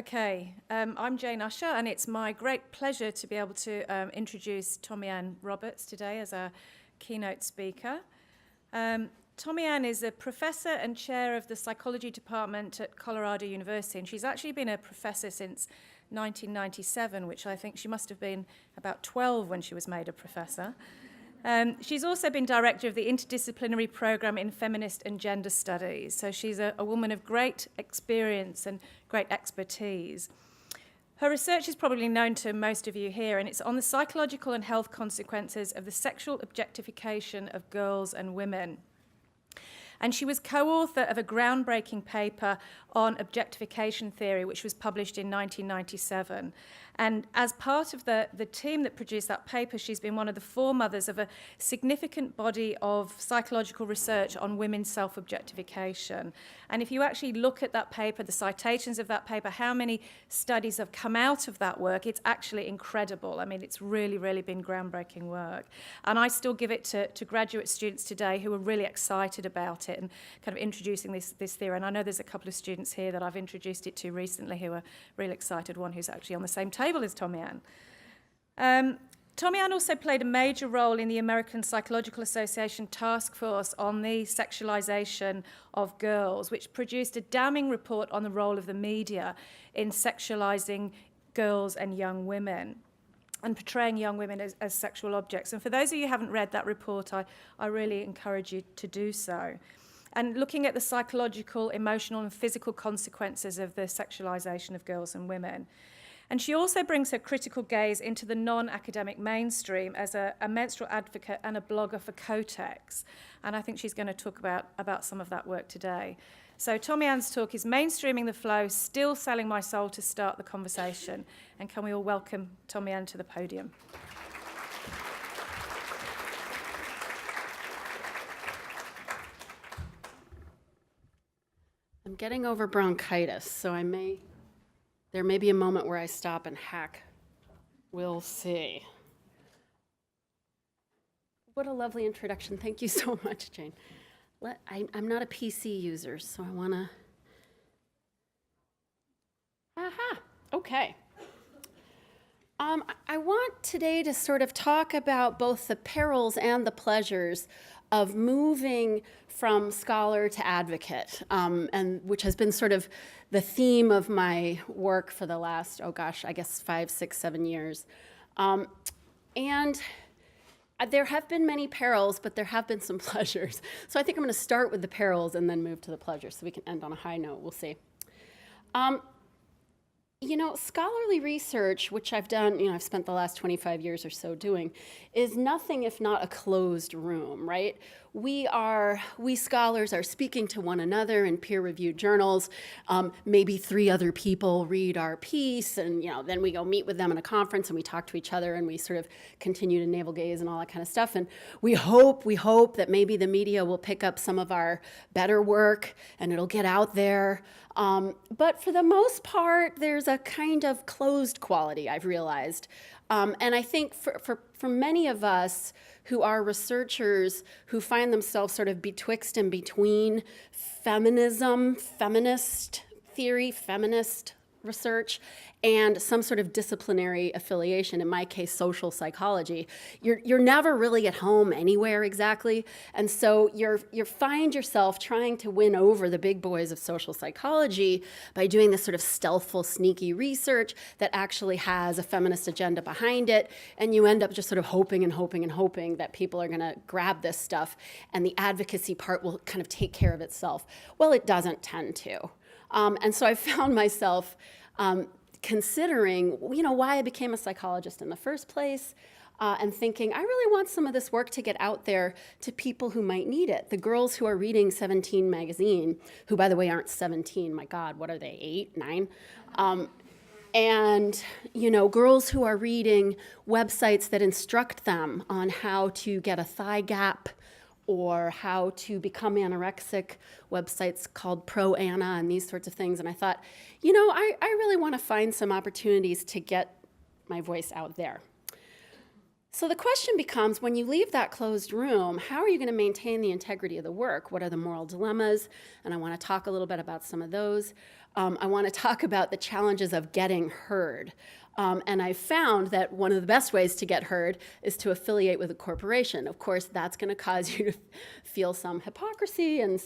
Okay, I'm Jane Usher, and it's my great pleasure to be able to introduce Tomi-Ann Roberts today as our keynote speaker. Tomi-Ann is a professor and chair of the psychology department at Colorado University, and she's actually been a professor since 1997, which I think she must have been about 12 when she was made a professor. She's also been director of the interdisciplinary program in feminist and gender studies. So she's a woman of great experience and great expertise. Her research is probably known to most of you here, and it's on the psychological and health consequences of the sexual objectification of girls and women. And she was co-author of a groundbreaking paper on objectification theory, which was published in 1997. And as part of the team that produced that paper, she's been one of the foremothers of a significant body of psychological research on women's self-objectification. And if you actually look at that paper, the citations of that paper, how many studies have come out of that work, it's actually incredible. I mean, it's really, really been groundbreaking work. And I still give it to graduate students today who are really excited about it and kind of introducing this theory. And I know there's a couple of students here that I've introduced it to recently who are really excited, one who's actually on the same table as Tomi-Ann. Tomi-Ann also played a major role in the American Psychological Association task force on the sexualization of girls, which produced a damning report on the role of the media in sexualizing girls and young women and portraying young women as sexual objects. And for those of you who haven't read that report, I really encourage you to do so. And looking at the psychological, emotional, and physical consequences of the sexualization of girls and women. And she also brings her critical gaze into the non-academic mainstream as a menstrual advocate and a blogger for Kotex. And I think she's going to talk about some of that work today. So Tomi-Ann's talk is Mainstreaming the Flow, Still Selling My Soul to Start the Conversation. And can we all welcome Tomi-Ann to the podium? I'm getting over bronchitis, so there may be a moment where I stop and hack. We'll see. What a lovely introduction. Thank you so much, Jane. I'm not a PC user, so I want to... Aha, okay. I want today to sort of talk about both the perils and the pleasures of moving from scholar to advocate, and which has been sort of the theme of my work for the last, oh gosh, I guess 5, 6, 7 years. And there have been many perils, but there have been some pleasures. So I think I'm going to start with the perils and then move to the pleasures so we can end on a high note. We'll see. You know, scholarly research, which I've done, I've spent the last 25 years or so doing, is nothing if not a closed room, right? We scholars are speaking to one another in peer-reviewed journals. Maybe 3 other people read our piece, and then we go meet with them in a conference, and we talk to each other, and we sort of continue to navel gaze and all that kind of stuff. And we hope that maybe the media will pick up some of our better work, and it'll get out there. But for the most part, there's a kind of closed quality, I've realized. And I think for many of us who are researchers who find themselves sort of betwixt and between feminism, feminist theory, feminist research, and some sort of disciplinary affiliation, in my case, social psychology, you're never really at home anywhere exactly. And so you find yourself trying to win over the big boys of social psychology by doing this sort of stealthful, sneaky research that actually has a feminist agenda behind it. And you end up just sort of hoping and hoping and hoping that people are going to grab this stuff and the advocacy part will kind of take care of itself. Well, it doesn't tend to. And so I found myself considering, why I became a psychologist in the first place, and thinking, I really want some of this work to get out there to people who might need it. The girls who are reading 17 magazine, who, by the way, aren't 17, my God, what are they, 8, 9? And, girls who are reading websites that instruct them on how to get a thigh gap or how to become anorexic, websites called Pro Anna and these sorts of things. And I thought, I really want to find some opportunities to get my voice out there. So the question becomes, when you leave that closed room, how are you going to maintain the integrity of the work? What are the moral dilemmas? And I want to talk a little bit about some of those. I want to talk about the challenges of getting heard. And I found that one of the best ways to get heard is to affiliate with a corporation. Of course, that's going to cause you to feel some hypocrisy and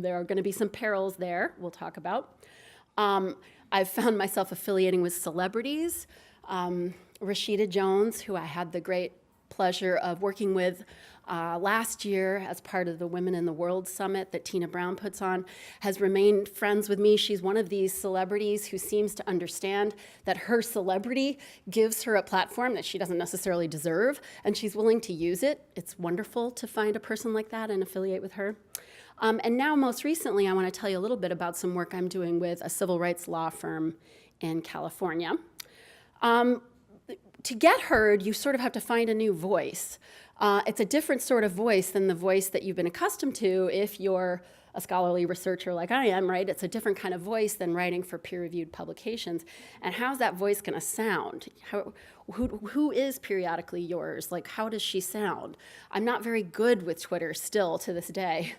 there are going to be some perils there we'll talk about. I've found myself affiliating with celebrities. Rashida Jones, who I had the great pleasure of working with last year as part of the Women in the World Summit that Tina Brown puts on, has remained friends with me. She's one of these celebrities who seems to understand that her celebrity gives her a platform that she doesn't necessarily deserve, and she's willing to use it. It's wonderful to find a person like that and affiliate with her. And now, most recently, I want to tell you a little bit about some work I'm doing with a civil rights law firm in California. To get heard, you sort of have to find a new voice. It's a different sort of voice than the voice that you've been accustomed to if you're a scholarly researcher like I am, right? It's a different kind of voice than writing for peer-reviewed publications. And how's that voice going to sound? Who is periodically yours? Like, how does she sound? I'm not very good with Twitter still to this day,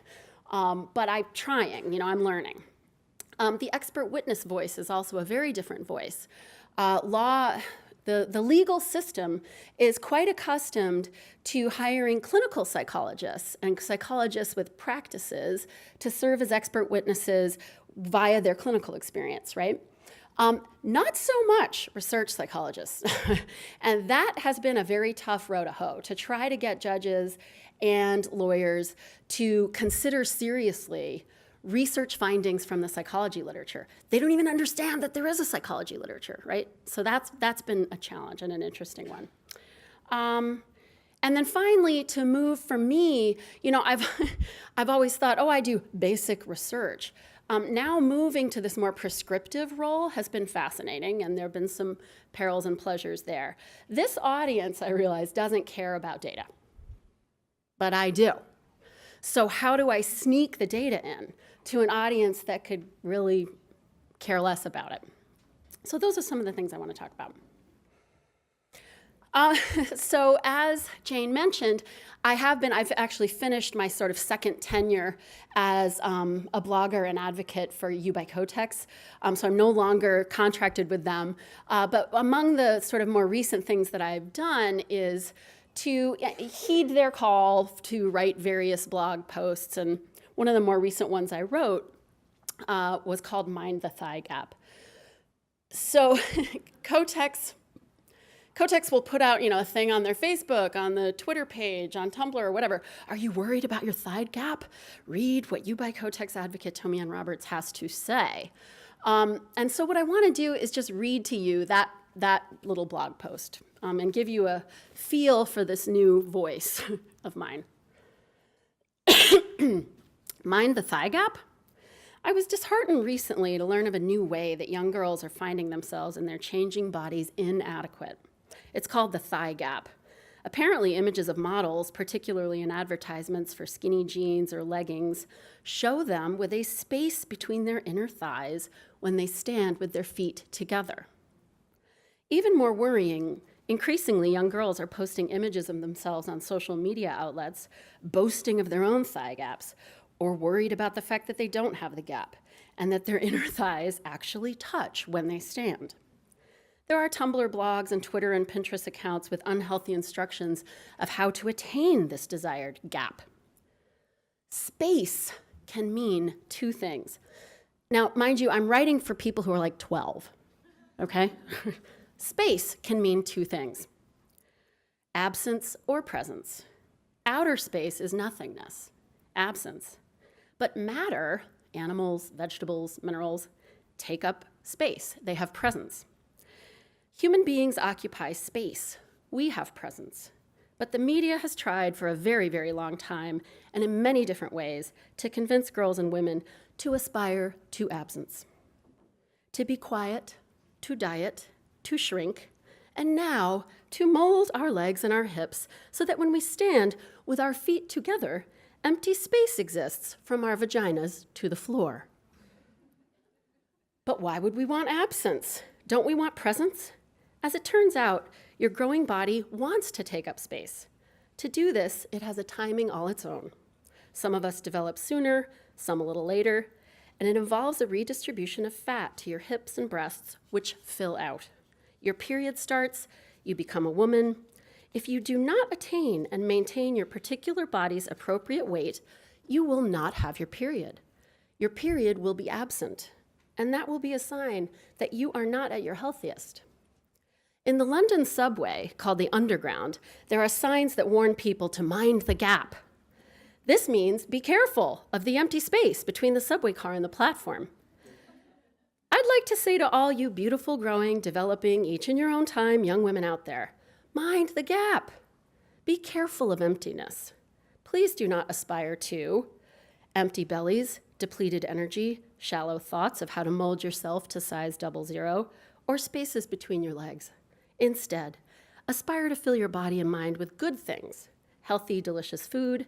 but I'm trying, I'm learning. The expert witness voice is also a very different voice. The legal system is quite accustomed to hiring clinical psychologists and psychologists with practices to serve as expert witnesses via their clinical experience, right? Not so much research psychologists. And that has been a very tough row to hoe, to try to get judges and lawyers to consider seriously research findings from the psychology literature. They don't even understand that there is a psychology literature, right? So that's been a challenge and an interesting one. And then finally, to move from me, I've always thought, I do basic research. Now moving to this more prescriptive role has been fascinating, and there have been some perils and pleasures there. This audience, I realize, doesn't care about data, but I do. So how do I sneak the data in to an audience that could really care less about it? So those are some of the things I want to talk about. So as Jane mentioned, I've actually finished my sort of second tenure as a blogger and advocate for U by Kotex. So I'm no longer contracted with them. But among the sort of more recent things that I've done is to heed their call to write various blog posts. And one of the more recent ones I wrote was called Mind the Thigh Gap. So Kotex will put out, a thing on their Facebook, on the Twitter page, on Tumblr, or whatever. Are you worried about your thigh gap? Read what U by Kotex advocate Tomi-Ann Roberts has to say. And so what I want to do is just read to you that little blog post and give you a feel for this new voice of mine. Mind the thigh gap? I was disheartened recently to learn of a new way that young girls are finding themselves and their changing bodies inadequate. It's called the thigh gap. Apparently, images of models, particularly in advertisements for skinny jeans or leggings, show them with a space between their inner thighs when they stand with their feet together. Even more worrying, increasingly young girls are posting images of themselves on social media outlets, boasting of their own thigh gaps, or worried about the fact that they don't have the gap, and that their inner thighs actually touch when they stand. There are Tumblr blogs and Twitter and Pinterest accounts with unhealthy instructions of how to attain this desired gap. Space can mean two things. Now, mind you, I'm writing for people who are like 12, okay? Space can mean two things: absence or presence. Outer space is nothingness, absence. But matter, animals, vegetables, minerals, take up space. They have presence. Human beings occupy space. We have presence. But the media has tried for a very, very long time, and in many different ways, to convince girls and women to aspire to absence, to be quiet, to diet, to shrink, and now to mold our legs and our hips so that when we stand with our feet together, empty space exists from our vaginas to the floor. But why would we want absence? Don't we want presence? As it turns out, your growing body wants to take up space. To do this, it has a timing all its own. Some of us develop sooner, some a little later, and it involves a redistribution of fat to your hips and breasts, which fill out. Your period starts, you become a woman. If you do not attain and maintain your particular body's appropriate weight, you will not have your period. Your period will be absent, and that will be a sign that you are not at your healthiest. In the London subway, called the Underground, there are signs that warn people to mind the gap. This means be careful of the empty space between the subway car and the platform. I'd like to say to all you beautiful, growing, developing, each in your own time young women out there, mind the gap. Be careful of emptiness. Please do not aspire to empty bellies, depleted energy, shallow thoughts of how to mold yourself to size 00, or spaces between your legs. Instead, aspire to fill your body and mind with good things, healthy, delicious food,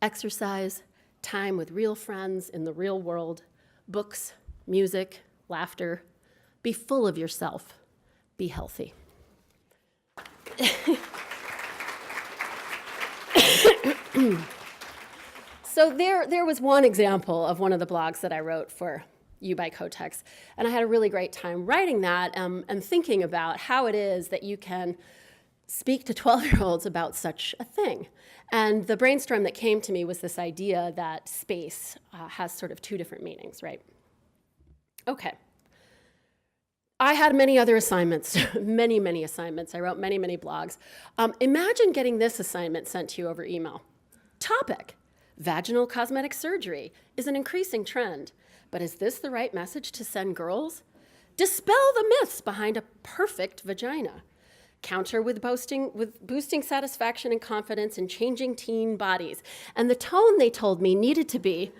exercise, time with real friends in the real world, books, music, laughter. Be full of yourself. Be healthy. So there was one example of one of the blogs that I wrote for You by Kotex, and I had a really great time writing that and thinking about how it is that you can speak to 12-year-olds about such a thing. And the brainstorm that came to me was this idea that space has sort of two different meanings, right? Okay. I had many other assignments, many assignments. I wrote many blogs. Imagine getting this assignment sent to you over email. Topic: vaginal cosmetic surgery is an increasing trend, but is this the right message to send girls? Dispel the myths behind a perfect vagina. Counter with boosting satisfaction and confidence in changing teen bodies. And the tone, they told me, needed to be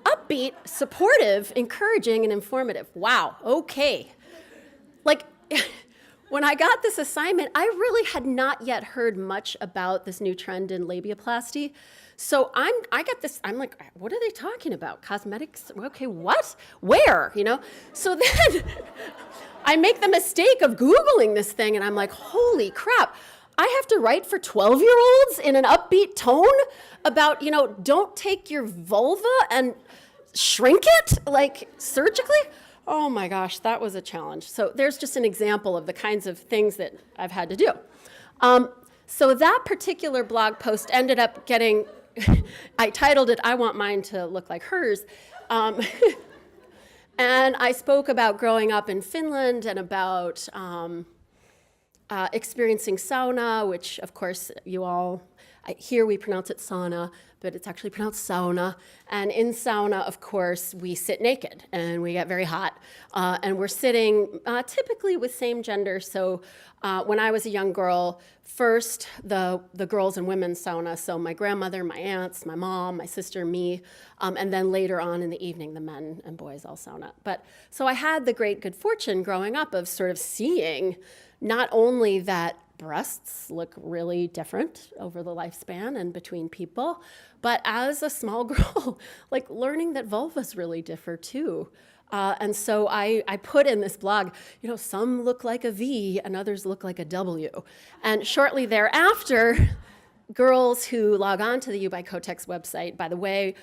upbeat, supportive, encouraging, and informative. Wow, okay. Like, when I got this assignment, I really had not yet heard much about this new trend in labiaplasty. So I got this, I'm like, what are they talking about? Cosmetics? Okay, what? Where? You know? So then I make the mistake of Googling this thing, and I'm like, holy crap. I have to write for 12-year-olds in an upbeat tone about, don't take your vulva and shrink it, like, surgically? Oh my gosh, that was a challenge. So there's just an example of the kinds of things that I've had to do. So that particular blog post ended up getting, I titled it, I Want Mine to Look Like Hers. And I spoke about growing up in Finland and about experiencing sauna, which of course you all, here we pronounce it sauna, but it's actually pronounced sauna. And in sauna, of course, we sit naked and we get very hot. And we're sitting typically with same gender. So when I was a young girl, first the girls and women's sauna. So my grandmother, my aunts, my mom, my sister, me, and then later on in the evening, the men and boys all sauna. But so I had the great good fortune growing up of sort of seeing not only that breasts look really different over the lifespan and between people, but as a small girl, like learning that vulvas really differ too. And so I put in this blog, some look like a V and others look like a W. And shortly thereafter, girls who log on to the You by Kotex website, by the way,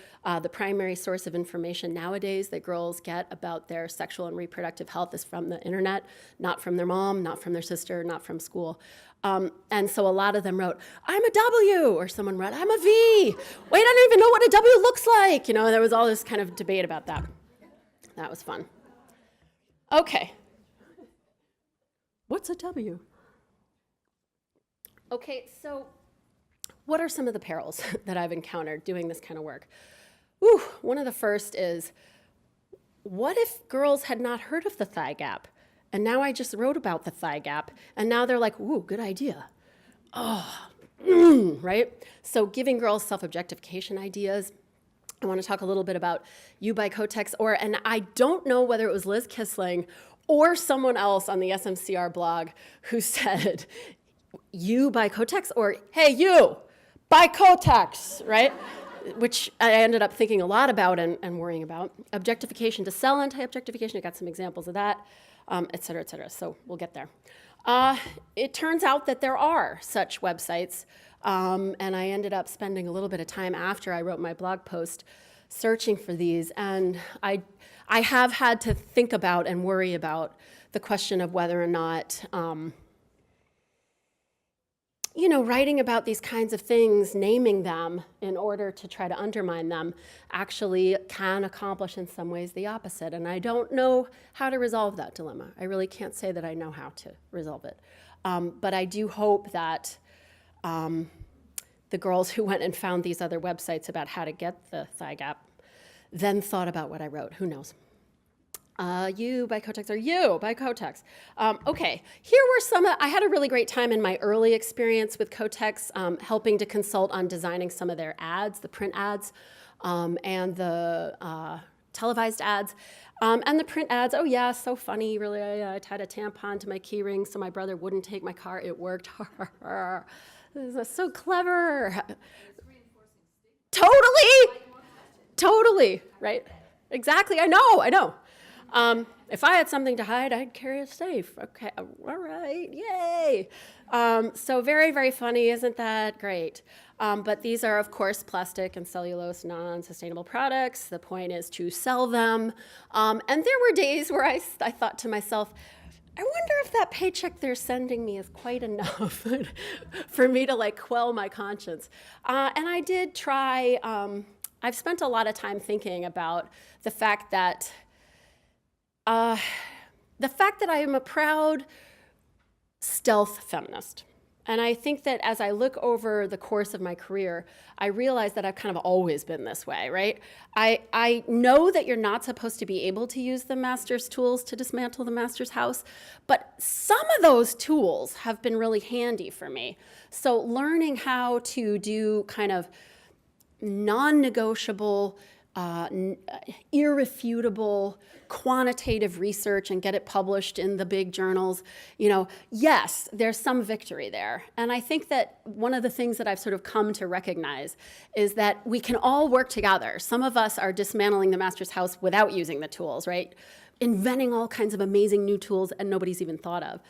the primary source of information nowadays that girls get about their sexual and reproductive health is from the internet, not from their mom, not from their sister, not from school. And so a lot of them wrote, I'm a W, or someone wrote, I'm a V. Wait, I don't even know what a W looks like. There was all this kind of debate about that. That was fun. Okay. What's a W? Okay, so what are some of the perils that I've encountered doing this kind of work? One of the first is, what if girls had not heard of the thigh gap? And now I just wrote about the thigh gap, and now they're like, ooh, good idea. Right? So giving girls self-objectification ideas. I want to talk a little bit about You by Kotex, and I don't know whether it was Liz Kissling or someone else on the SMCR blog who said, You by Kotex, or hey, you, by Kotex, right? Which I ended up thinking a lot about and worrying about. Objectification to sell anti-objectification, I got some examples of that, et cetera, so we'll get there. It turns out that there are such websites, and I ended up spending a little bit of time after I wrote my blog post searching for these, and I I have had to think about and worry about the question of whether or not, writing about these kinds of things, naming them in order to try to undermine them, actually can accomplish in some ways the opposite. And I don't know how to resolve that dilemma. I really can't say that I know how to resolve it. But I do hope that the girls who went and found these other websites about how to get the thigh gap then thought about what I wrote. Who knows? You by Kotex or you by Kotex. Okay, here were some, I had a really great time in my early experience with Kotex, helping to consult on designing some of their ads, the print ads, and the televised ads. And the print ads, oh yeah, so funny, really, I tied a tampon to my key ring so my brother wouldn't take my car, it worked. This is so clever. Totally, right? Exactly, I know. If I had something to hide, I'd carry a safe. Okay, all right, yay. So very, very funny, isn't that great? But these are, of course, plastic and cellulose non-sustainable products. The point is to sell them. And there were days where I thought to myself, I wonder if that paycheck they're sending me is quite enough for me to quell my conscience. And I did try, I've spent a lot of time thinking about the fact that I am a proud stealth feminist. And I think that as I look over the course of my career, I realize that I've kind of always been this way, right? I know that you're not supposed to be able to use the master's tools to dismantle the master's house, but some of those tools have been really handy for me. So learning how to do kind of non-negotiable, irrefutable, quantitative research and get it published in the big journals, yes, there's some victory there. And I think that one of the things that I've sort of come to recognize is that we can all work together. Some of us are dismantling the master's house without using the tools, right? Inventing all kinds of amazing new tools and nobody's even thought of.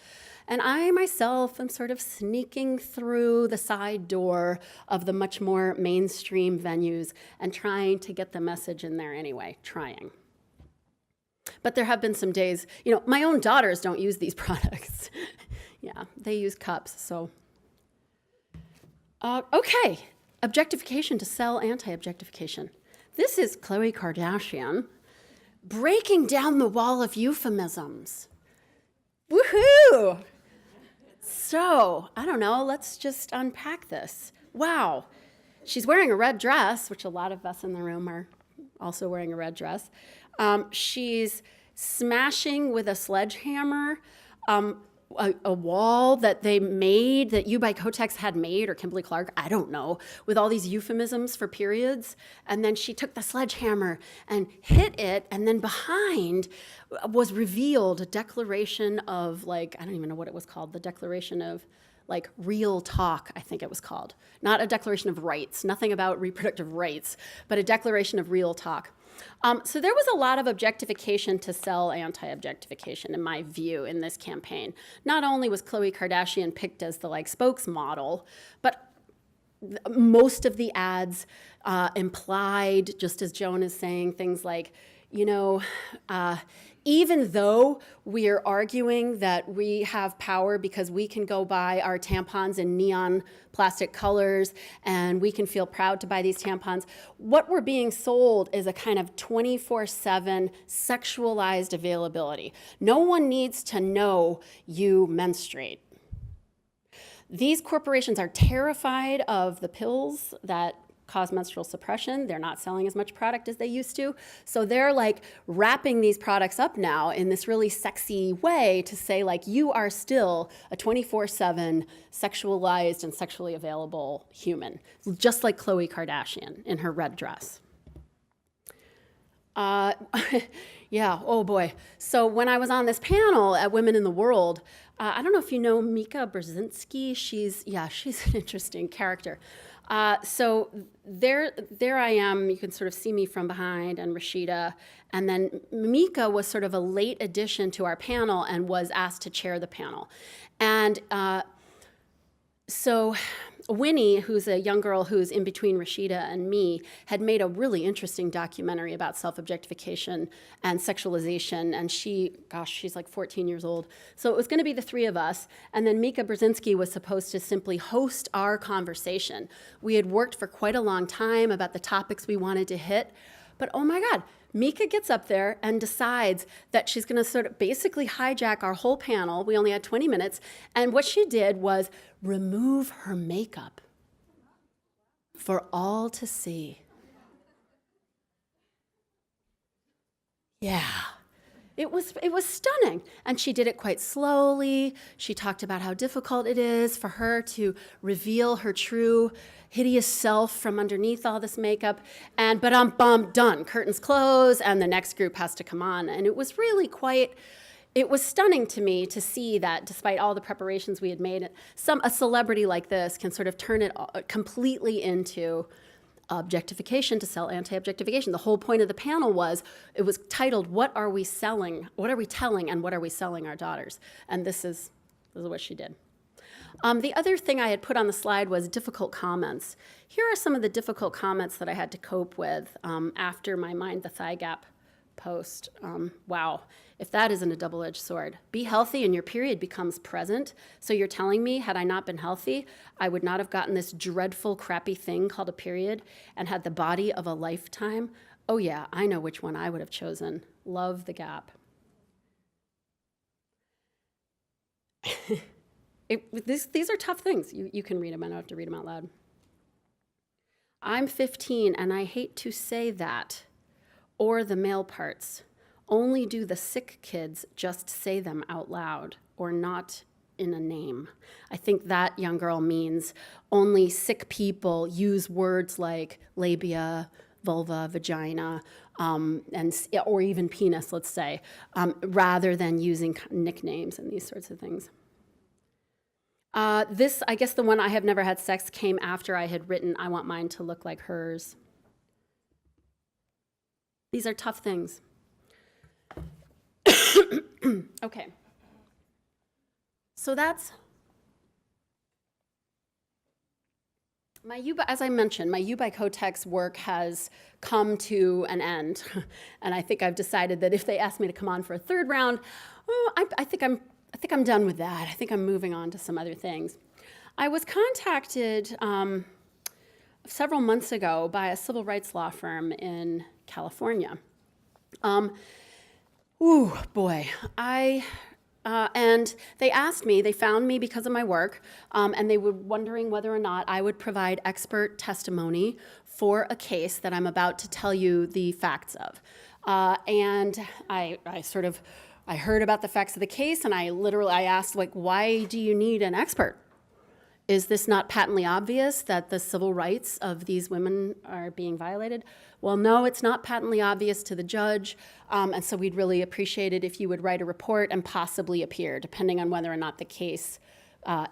And I myself am sort of sneaking through the side door of the much more mainstream venues and trying to get the message in there anyway, trying. But there have been some days, my own daughters don't use these products. Yeah, they use cups, so. Okay, objectification to sell anti-objectification. This is Khloe Kardashian breaking down the wall of euphemisms. Woohoo! So, I don't know, let's just unpack this. Wow. She's wearing a red dress, which a lot of us in the room are also wearing a red dress. She's smashing with a sledgehammer a wall that they made, that You by Kotex had made, or Kimberly Clark, I don't know, with all these euphemisms for periods. And then she took the sledgehammer and hit it, and then behind was revealed a declaration of, I don't even know what it was called, the Declaration of, real talk, I think it was called. Not a Declaration of Rights, nothing about reproductive rights, but a Declaration of Real Talk. So there was a lot of objectification to sell anti-objectification, in my view, in this campaign. Not only was Khloe Kardashian picked as the spokesmodel, but most of the ads implied, just as Joan is saying, things like, even though we are arguing that we have power because we can go buy our tampons in neon plastic colors and we can feel proud to buy these tampons, what we're being sold is a kind of 24/7 sexualized availability. No one needs to know you menstruate. These corporations are terrified of the pills that cause menstrual suppression. They're not selling as much product as they used to. So they're wrapping these products up now in this really sexy way to say you are still a 24/7 sexualized and sexually available human, just like Khloe Kardashian in her red dress. Yeah, oh boy. So when I was on this panel at Women in the World, I don't know if you know Mika Brzezinski. She's an interesting character. So there I am, you can sort of see me from behind, and Rashida, and then Mika was sort of a late addition to our panel and was asked to chair the panel. And so Winnie, who's a young girl who's in between Rashida and me, had made a really interesting documentary about self-objectification and sexualization, and she's like 14 years old. So it was going to be the three of us, and then Mika Brzezinski was supposed to simply host our conversation. We had worked for quite a long time about the topics we wanted to hit, but oh my God, Mika gets up there and decides that she's going to sort of basically hijack our whole panel. We only had 20 minutes. And what she did was remove her makeup for all to see. Yeah. It was stunning. And she did it quite slowly. She talked about how difficult it is for her to reveal her true hideous self from underneath all this makeup. And done. Curtains close, and the next group has to come on. And it was really it was stunning to me to see that despite all the preparations we had made, a celebrity like this can sort of turn it completely into objectification to sell anti-objectification. The whole point of the panel it was titled, What Are We Selling? What are we telling and what are we selling our daughters? And this is what she did. The other thing I had put on the slide was difficult comments. Here are some of the difficult comments that I had to cope with after my Mind the Thigh Gap post. Wow, if that isn't a double-edged sword. Be healthy and your period becomes present. So you're telling me, had I not been healthy, I would not have gotten this dreadful, crappy thing called a period and had the body of a lifetime? Oh yeah, I know which one I would have chosen. Love the gap. These are tough things. You can read them. I don't have to read them out loud. I'm 15 and I hate to say that, or the male parts. Only do the sick kids just say them out loud or not in a name. I think that young girl means only sick people use words like labia, vulva, vagina, or even penis, let's say, rather than using nicknames and these sorts of things. I guess the one I have never had sex came after I had written, I want mine to look like hers. These are tough things. Okay. So that's my as I mentioned, my U by Cotex work has come to an end. And I think I've decided that if they ask me to come on for a third round, I think I'm done with that. I think I'm moving on to some other things. I was contacted several months ago by a civil rights law firm in California. And they asked me, they found me because of my work, and they were wondering whether or not I would provide expert testimony for a case that I'm about to tell you the facts of. And I heard about the facts of the case, and I asked, why do you need an expert? Is this not patently obvious that the civil rights of these women are being violated? Well, no, it's not patently obvious to the judge, and so we'd really appreciate it if you would write a report and possibly appear, depending on whether or not the case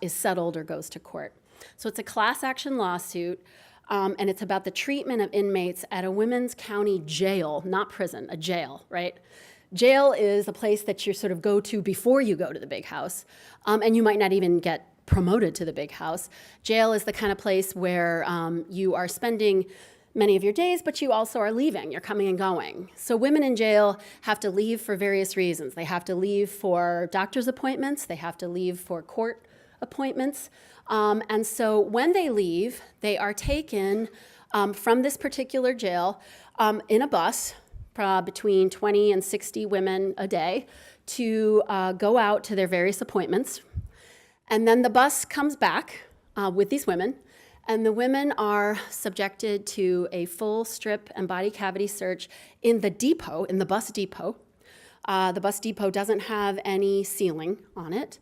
is settled or goes to court. So it's a class action lawsuit, and it's about the treatment of inmates at a women's county jail, not prison, a jail, right? Jail is a place that you sort of go to before you go to the big house, and you might not even get promoted to the big house. Jail is the kind of place where you are spending many of your days, but you also are leaving. You're coming and going. So women in jail have to leave for various reasons. They have to leave for doctor's appointments. They have to leave for court appointments. And so when they leave, they are taken from this particular jail in a bus, between 20 and 60 women a day, to go out to their various appointments. And then the bus comes back with these women, and the women are subjected to a full strip and body cavity search in the depot, in the bus depot. The bus depot doesn't have any ceiling on it.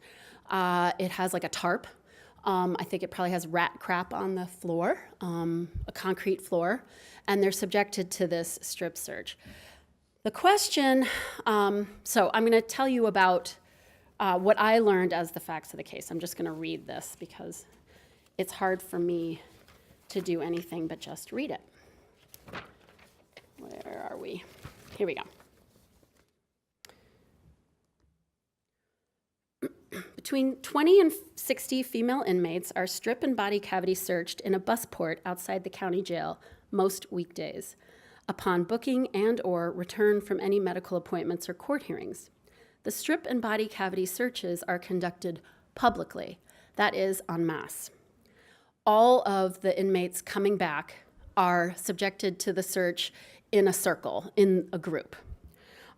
It has like a tarp. I think it probably has rat crap on the floor, a concrete floor, and they're subjected to this strip search. The question, so I'm going to tell you about what I learned as the facts of the case. I'm just going to read this because it's hard for me to do anything but just read it. Where are we? Here we go. Between 20 and 60 female inmates are strip and body cavity searched in a bus port outside the county jail most weekdays upon booking and or return from any medical appointments or court hearings. The strip and body cavity searches are conducted publicly, that is, en masse. All of the inmates coming back are subjected to the search in a circle, in a group,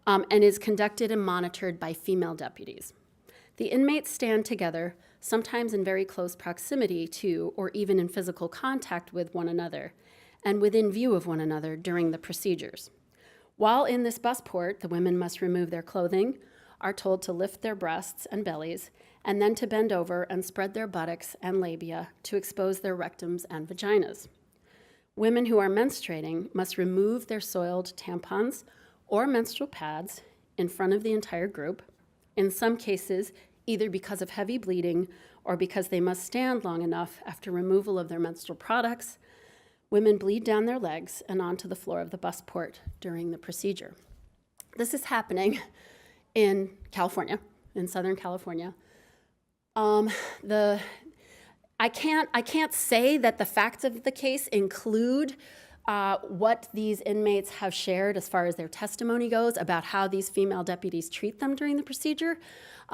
and is conducted and monitored by female deputies. The inmates stand together, sometimes in very close proximity to or even in physical contact with one another, and within view of one another during the procedures. While in this bus port, the women must remove their clothing, are told to lift their breasts and bellies, and then to bend over and spread their buttocks and labia to expose their rectums and vaginas. Women who are menstruating must remove their soiled tampons or menstrual pads in front of the entire group, in some cases either because of heavy bleeding or because they must stand long enough after removal of their menstrual products. Women bleed down their legs and onto the floor of the bus port during the procedure. This is happening in California, in Southern California. I can't say that the facts of the case include what these inmates have shared as far as their testimony goes about how these female deputies treat them during the procedure.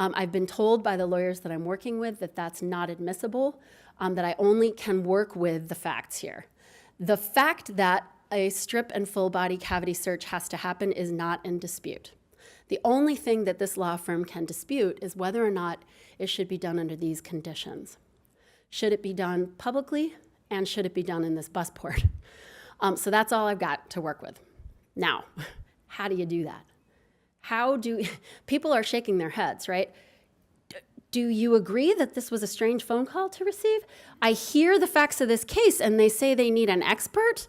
I've been told by the lawyers that I'm working with that that's not admissible, that I only can work with the facts here. The fact that a strip and full body cavity search has to happen is not in dispute. The only thing that this law firm can dispute is whether or not it should be done under these conditions. Should it be done publicly, and should it be done in this bus port? So that's all I've got to work with. Now, how do you do that? People are shaking their heads, right? Do you agree that this was a strange phone call to receive? I hear the facts of this case and they say they need an expert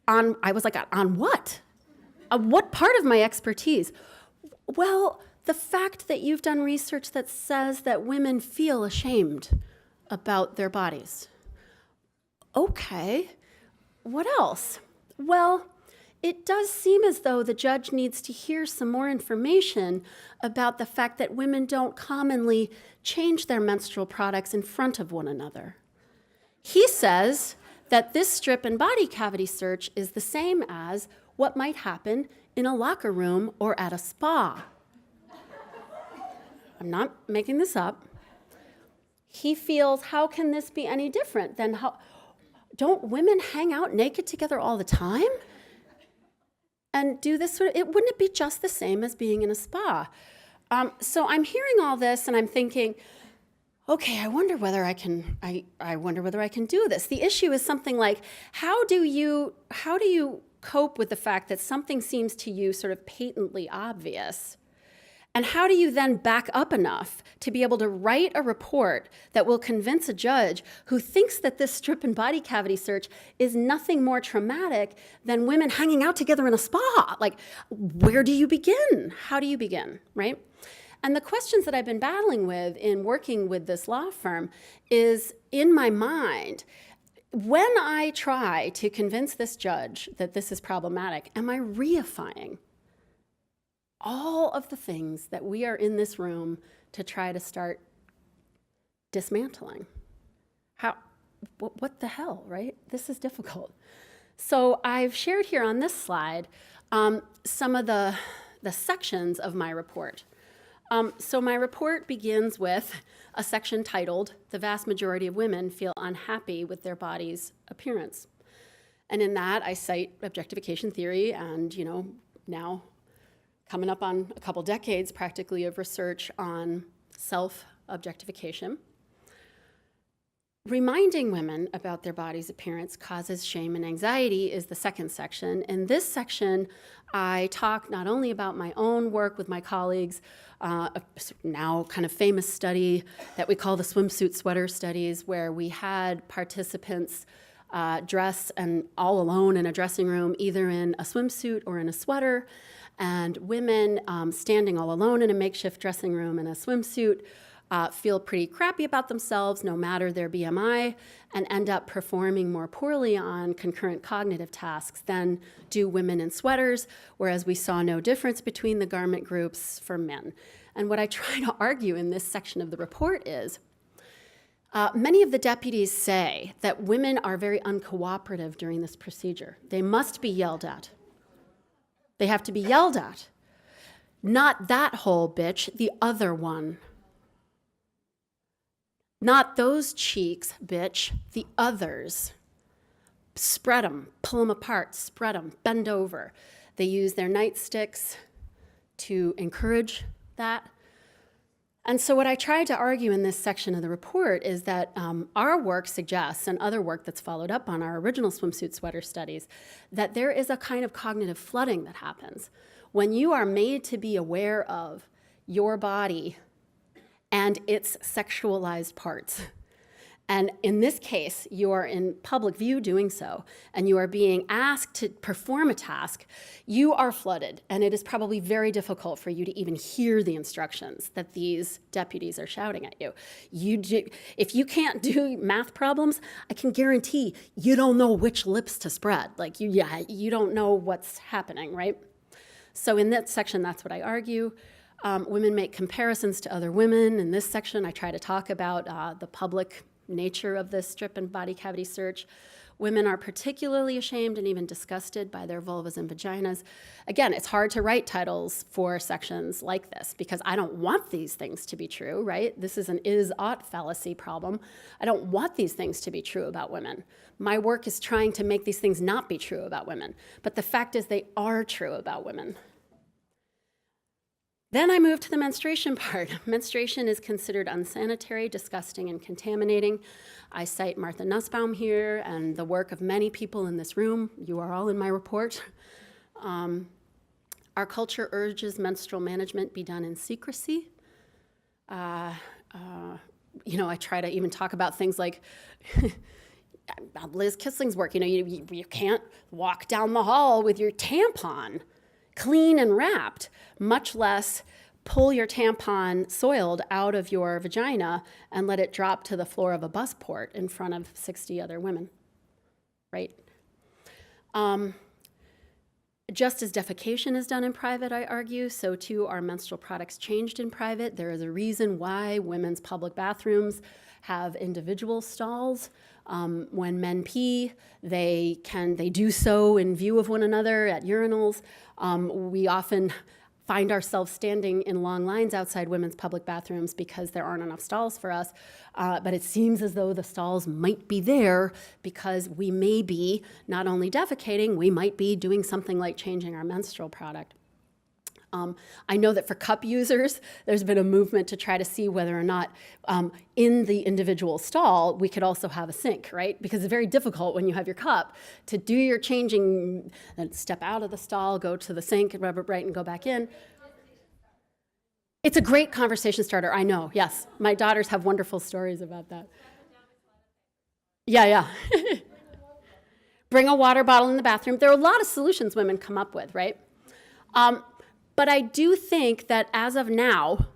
on, I was like, on what? What part of my expertise? Well, the fact that you've done research that says that women feel ashamed about their bodies. Okay, what else? Well, it does seem as though the judge needs to hear some more information about the fact that women don't commonly change their menstrual products in front of one another. He says that this strip and body cavity search is the same as what might happen in a locker room or at a spa. I'm not making this up. He feels, how can this be any different than how, don't women hang out naked together all the time? And do this sort of, wouldn't it be just the same as being in a spa? So I'm hearing all this and I'm thinking, okay, I wonder whether I can do this. The issue is something like, how do you cope with the fact that something seems to you sort of patently obvious? And how do you then back up enough to be able to write a report that will convince a judge who thinks that this strip and body cavity search is nothing more traumatic than women hanging out together in a spa? Like, where do you begin? How do you begin, right? And the questions that I've been battling with in working with this law firm is, in my mind, when I try to convince this judge that this is problematic, am I reifying all of the things that we are in this room to try to start dismantling? What the hell, right? This is difficult. So I've shared here on this slide some of the sections of my report. So my report begins with a section titled, "The vast majority of women feel unhappy with their body's appearance." And in that, I cite objectification theory and, now coming up on a couple decades practically of research on self-objectification. Reminding women about their body's appearance causes shame and anxiety is the second section. In this section, I talk not only about my own work with my colleagues, a now kind of famous study that we call the swimsuit sweater studies, where we had participants dress and all alone in a dressing room, either in a swimsuit or in a sweater, and women standing all alone in a makeshift dressing room in a swimsuit feel pretty crappy about themselves, no matter their BMI, and end up performing more poorly on concurrent cognitive tasks than do women in sweaters, whereas we saw no difference between the garment groups for men. And what I try to argue in this section of the report is many of the deputies say that women are very uncooperative during this procedure. They must be yelled at. They have to be yelled at. Not that hole, bitch, the other one. Not those cheeks, bitch, the others. Spread them, pull them apart, spread them, bend over. They use their nightsticks to encourage that. And so what I tried to argue in this section of the report is that our work suggests, and other work that's followed up on our original swimsuit sweater studies, that there is a kind of cognitive flooding that happens when you are made to be aware of your body and its sexualized parts. And in this case, you are in public view doing so, and you are being asked to perform a task. You are flooded, and it is probably very difficult for you to even hear the instructions that these deputies are shouting at you. If you can't do math problems, I can guarantee you don't know which lips to spread. Like, you don't know what's happening, right? So in that section, that's what I argue. Women make comparisons to other women. In this section, I try to talk about the public nature of this strip and body cavity search. Women are particularly ashamed and even disgusted by their vulvas and vaginas. Again, it's hard to write titles for sections like this because I don't want these things to be true, right? This is an is-ought fallacy problem. I don't want these things to be true about women. My work is trying to make these things not be true about women, but the fact is they are true about women. Then I move to the menstruation part. Menstruation is considered unsanitary, disgusting, and contaminating. I cite Martha Nussbaum here and the work of many people in this room. You are all in my report. Our culture urges menstrual management be done in secrecy. I try to even talk about things like Liz Kissling's work. You can't walk down the hall with your tampon clean and wrapped, much less pull your tampon soiled out of your vagina and let it drop to the floor of a busport in front of 60 other women, right? Just as defecation is done in private, I argue, so too are menstrual products changed in private. There is a reason why women's public bathrooms have individual stalls. When men pee, they do so in view of one another at urinals. We often find ourselves standing in long lines outside women's public bathrooms because there aren't enough stalls for us. But it seems as though the stalls might be there because we may be not only defecating, we might be doing something like changing our menstrual product. I know that for cup users, there's been a movement to try to see whether or not in the individual stall, we could also have a sink, right? Because it's very difficult when you have your cup to do your changing, and step out of the stall, go to the sink, and rub it right, and go back in. It's a great conversation starter, I know, yes. My daughters have wonderful stories about that. Yeah. Bring a water bottle in the bathroom. There are a lot of solutions women come up with, right? But I do think that as of now,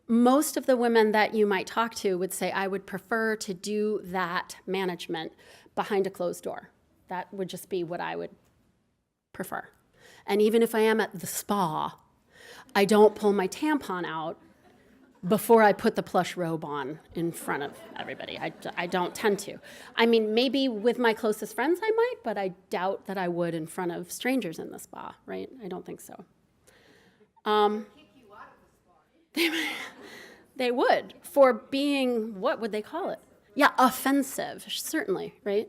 most of the women that you might talk to would say, I would prefer to do that management behind a closed door. That would just be what I would prefer. And even if I am at the spa, I don't pull my tampon out before I put the plush robe on in front of everybody. I don't tend to. I mean, maybe with my closest friends I might, but I doubt that I would in front of strangers in the spa, right? I don't think so. They would, for being, what would they call it? Yeah, offensive, certainly, right?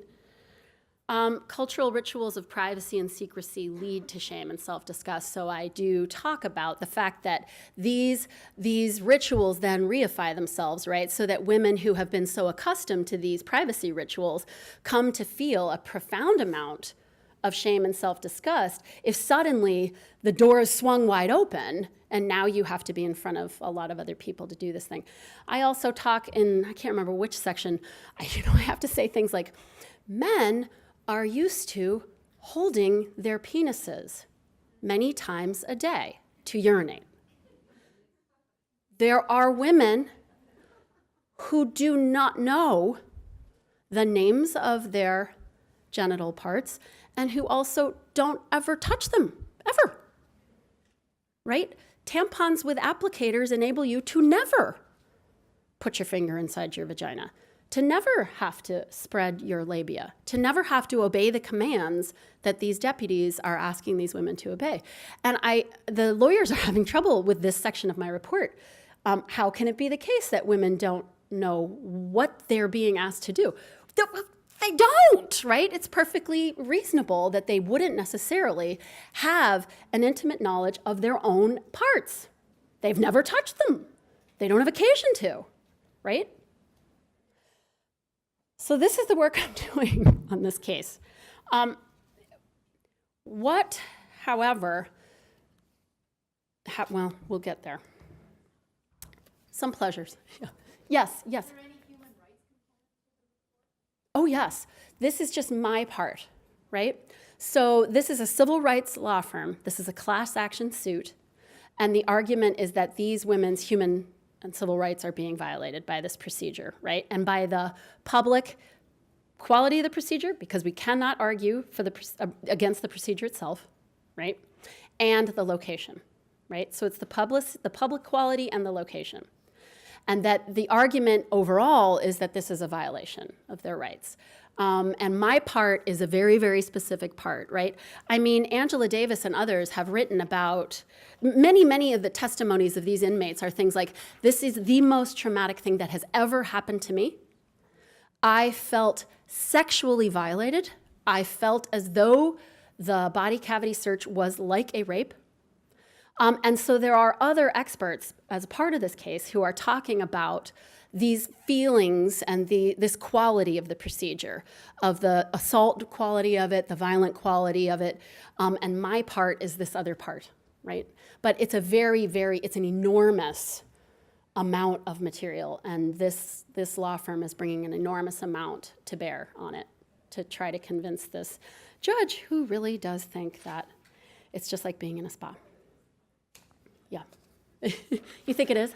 Cultural rituals of privacy and secrecy lead to shame and self-disgust, so I do talk about the fact that these rituals then reify themselves, right? So that women who have been so accustomed to these privacy rituals come to feel a profound amount of shame and self-disgust if suddenly the door is swung wide open and now you have to be in front of a lot of other people to do this thing. I also talk in, I can't remember which section, I have to say things like, men are used to holding their penises many times a day to urinate. There are women who do not know the names of their genital parts and who also don't ever touch them, ever, right? Tampons with applicators enable you to never put your finger inside your vagina, to never have to spread your labia, to never have to obey the commands that these deputies are asking these women to obey. And the lawyers are having trouble with this section of my report. How can it be the case that women don't know what they're being asked to do? They don't, right? It's perfectly reasonable that they wouldn't necessarily have an intimate knowledge of their own parts. They've never touched them. They don't have occasion to, right? So this is the work I'm doing on this case. However, well, we'll get there. Some pleasures. Yeah. Yes. Oh, yes. This is just my part, right? So this is a civil rights law firm. This is a class action suit. And the argument is that these women's human and civil rights are being violated by this procedure, right? And by the public quality of the procedure, because we cannot argue against the procedure itself, right? And the location, right? So it's the public quality and the location. And that the argument overall is that this is a violation of their rights. And my part is a very, very specific part, right? I mean, Angela Davis and others have written about, many of the testimonies of these inmates are things like, this is the most traumatic thing that has ever happened to me. I felt sexually violated. I felt as though the body cavity search was like a rape. And so there are other experts as a part of this case who are talking about these feelings and this quality of the procedure, of the assault quality of it, the violent quality of it, and my part is this other part, right? But it's a it's an enormous amount of material, and this law firm is bringing an enormous amount to bear on it to try to convince this judge who really does think that it's just like being in a spa. Yeah. You think it is?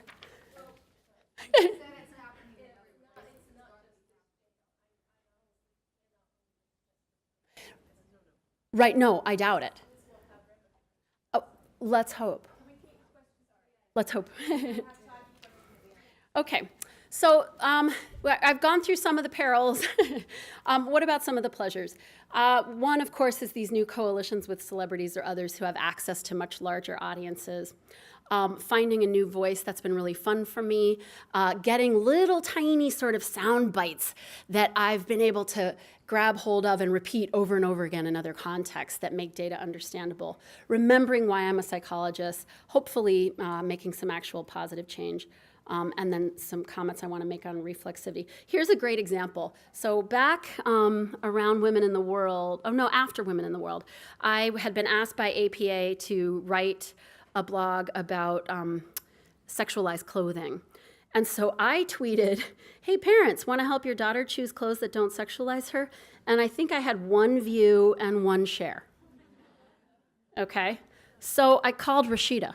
Right, no, I doubt it. Oh, let's hope. Let's hope. Okay, so I've gone through some of the perils. What about some of the pleasures? One, of course, is these new coalitions with celebrities or others who have access to much larger audiences. Finding a new voice, that's been really fun for me. Getting little tiny sort of sound bites that I've been able to grab hold of and repeat over and over again in other contexts that make data understandable. Remembering why I'm a psychologist, hopefully making some actual positive change. And then some comments I want to make on reflexivity. Here's a great example. So back around Women in the World, after Women in the World, I had been asked by APA to write a blog about sexualized clothing. And so I tweeted, hey parents, want to help your daughter choose clothes that don't sexualize her? And I think I had 1 view and 1 share. Okay, so I called Rashida.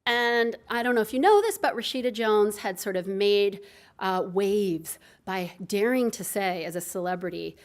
And I don't know if you know this, but Rashida Jones had sort of made waves by daring to say, as a celebrity,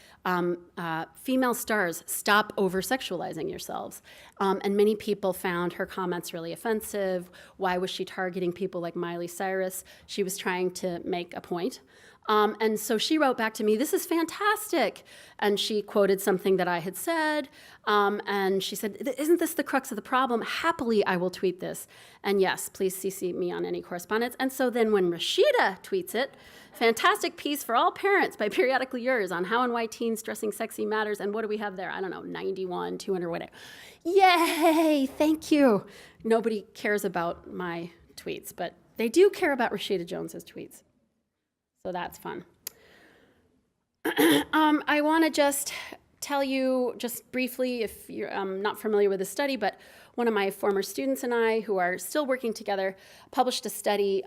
female stars, stop over-sexualizing yourselves. And many people found her comments really offensive. Why was she targeting people like Miley Cyrus? She was trying to make a point. And so she wrote back to me, this is fantastic. And she quoted something that I had said. And she said, isn't this the crux of the problem? Happily, I will tweet this. And yes, please CC me on any correspondence. And so then when Rashida tweets it, fantastic piece for all parents by Periodically Yours on how and why teens dressing sexy matters. And what do we have there? I don't know, 91, 200, whatever. Yay, thank you. Nobody cares about my tweets, but they do care about Rashida Jones's tweets. So that's fun. I want to just tell you just briefly, if you're not familiar with the study, but one of my former students and I, who are still working together, published a study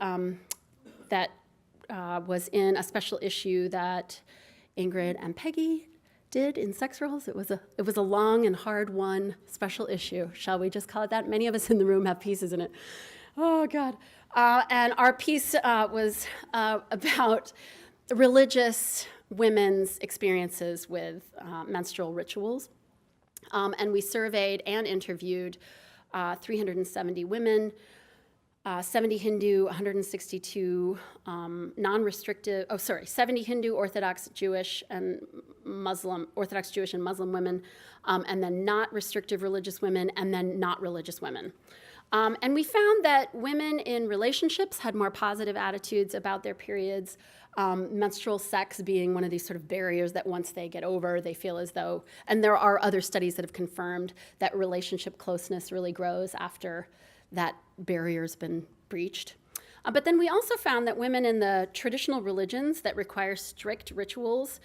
that was in a special issue that Ingrid and Peggy did in Sex Roles. It was a long and hard won special issue, shall we just call it that? Many of us in the room have pieces in it. Oh, God. And our piece was about religious women's experiences with menstrual rituals. And we surveyed and interviewed 370 women, 70 Hindu, 162 non-restrictive, 70 Hindu, Orthodox Jewish, and Muslim, Orthodox Jewish and Muslim women, and then not restrictive religious women, and then not religious women. And we found that women in relationships had more positive attitudes about their periods, menstrual sex being one of these sort of barriers that once they get over, they feel as though, and there are other studies that have confirmed that relationship closeness really grows after that barrier's been breached. But then we also found that women in the traditional religions that require strict rituals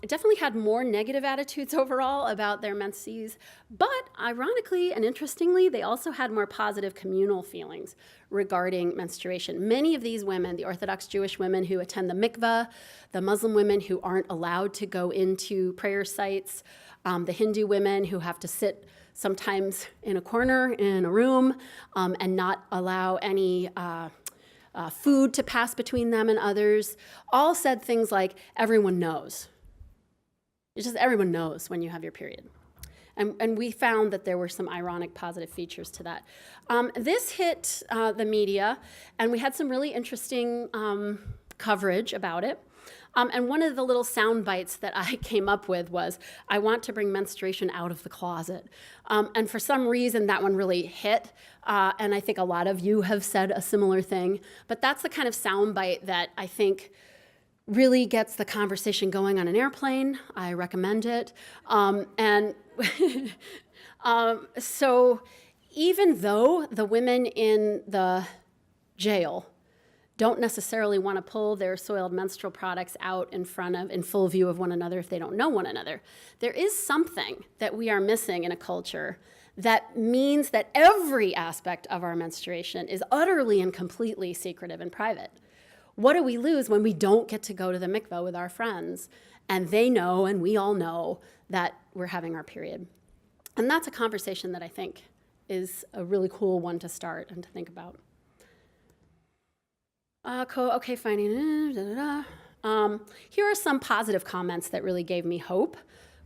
definitely had more negative attitudes overall about their menses, but ironically and interestingly, they also had more positive communal feelings regarding menstruation. Many of these women, the Orthodox Jewish women who attend the mikveh, the Muslim women who aren't allowed to go into prayer sites, the Hindu women who have to sit sometimes in a corner in a room and not allow any food to pass between them and others, all said things like, everyone knows. It's just everyone knows when you have your period. And we found that there were some ironic positive features to that. This hit the media, and we had some really interesting coverage about it. And one of the little sound bites that I came up with was, I want to bring menstruation out of the closet. And for some reason, that one really hit. And I think a lot of you have said a similar thing. But that's the kind of sound bite that I think really gets the conversation going on an airplane. I recommend it. So even though the women in the jail don't necessarily want to pull their soiled menstrual products out in full view of one another if they don't know one another, there is something that we are missing in a culture that means that every aspect of our menstruation is utterly and completely secretive and private. What do we lose when we don't get to go to the mikveh with our friends and they know and we all know that we're having our period? And that's a conversation that I think is a really cool one to start and to think about. Okay, fine. Here are some positive comments that really gave me hope.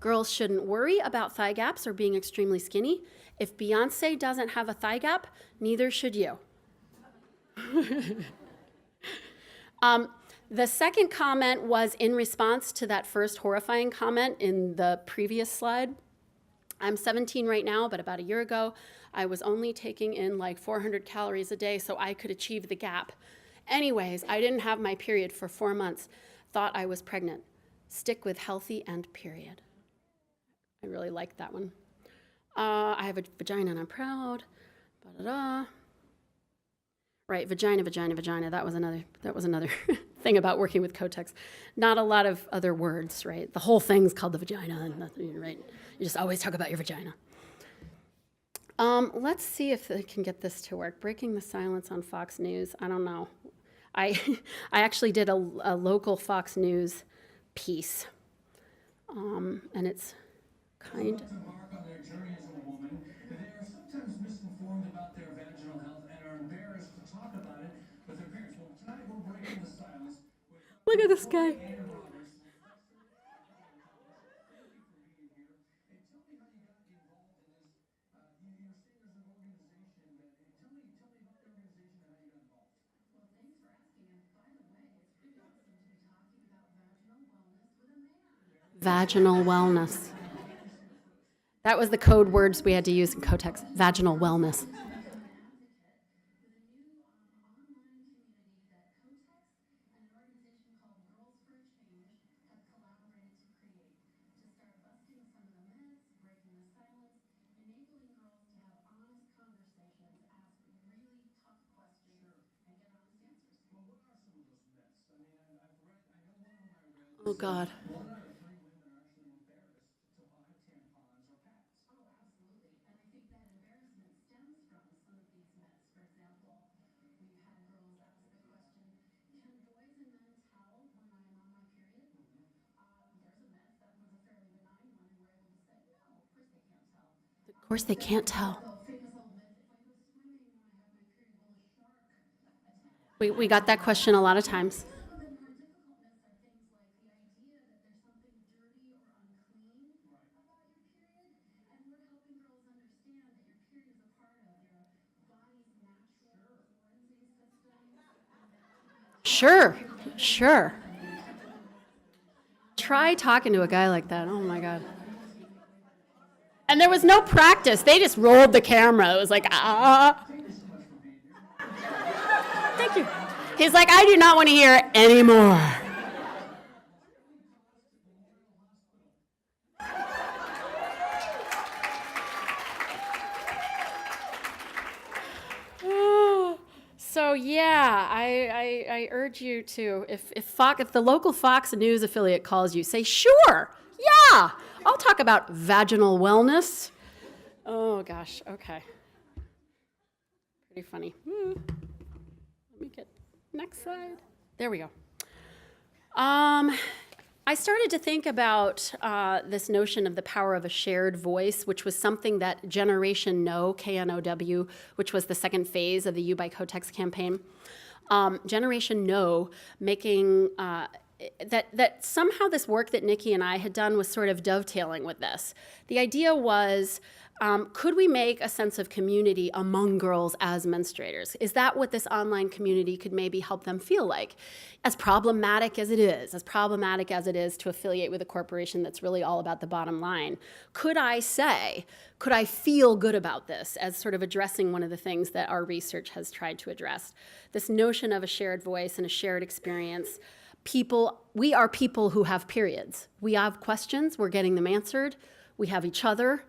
Girls shouldn't worry about thigh gaps or being extremely skinny. If Beyonce doesn't have a thigh gap, neither should you. The second comment was in response to that first horrifying comment in the previous slide. I'm 17 right now, but about a year ago, I was only taking in like 400 calories a day so I could achieve the gap. Anyways, I didn't have my period for 4 months. Thought I was pregnant. Stick with healthy and period. I really liked that one. I have a vagina and I'm proud. Ba-da-da. Right, vagina. That was another thing about working with Kotex. Not a lot of other words, right? The whole thing's called the vagina, and nothing, right? You just always talk about your vagina. Let's see if I can get this to work. Breaking the silence on Fox News. I don't know. I actually did a local Fox News piece, and it's kind. Embark on their journey as a woman. They are sometimes misinformed about their vaginal health and are embarrassed to talk about it with their parents. Well, tonight we're breaking the silence. Look at this guy. Tomi-Ann Roberts. Thank you for being here. And tell me how you got involved in this. You were saying there's an organization that. Tell me about the organization and how you got involved. Well, thanks for asking. And by the way, it's pretty awesome to be talking about vaginal wellness with a man. Vaginal wellness. That was the code words we had to use in Kotex. Vaginal wellness. With a new online community that Kotex and an organization called Girls for a Change have collaborated to create, to start busting some of the myths, breaking the silence, enabling girls to have honest conversations, ask really tough questions, and get honest answers. Well, what are some of those myths? I mean, I've read. I know one of them I read. Oh, God. 1 out of 3 women are actually embarrassed to buy tampons or pads. Oh, absolutely. And I think that embarrassment stems from some of these myths. For example, we've had girls ask the question, can boys and men tell when I am on my period? There's a myth that was a fairly benign one, and we're able to say, no, of course they can't tell. Of course they can't tell. The famous old myth, if I go swimming when I have my period, will a shark attack? We got that question a lot of times. Some of the more difficult myths are things like the idea that there's something dirty or unclean about your period, and we're helping girls understand that your period is a part Sure. Try talking to a guy like that. Oh, my God. And there was no practice. They just rolled the camera. It was like, ah. Thank you. He's like, I do not want to hear anymore. So yeah, I urge you to, if the local Fox News affiliate calls you, say, sure, yeah, I'll talk about vaginal wellness. Oh gosh, okay. Pretty funny. Let me get next slide. There we go. I started to think about this notion of the power of a shared voice, which was something that Generation No, KNOW, which was the second phase of the U by Kotex campaign, Generation No making that somehow this work that Nikki and I had done was sort of dovetailing with this. The idea was, could we make a sense of community among girls as menstruators? Is that what this online community could maybe help them feel like? As problematic as it is to affiliate with a corporation that's really all about the bottom line, could I feel good about this as sort of addressing one of the things that our research has tried to address? This notion of a shared voice and a shared experience. We are people who have periods. We have questions, we're getting them answered. We have each other.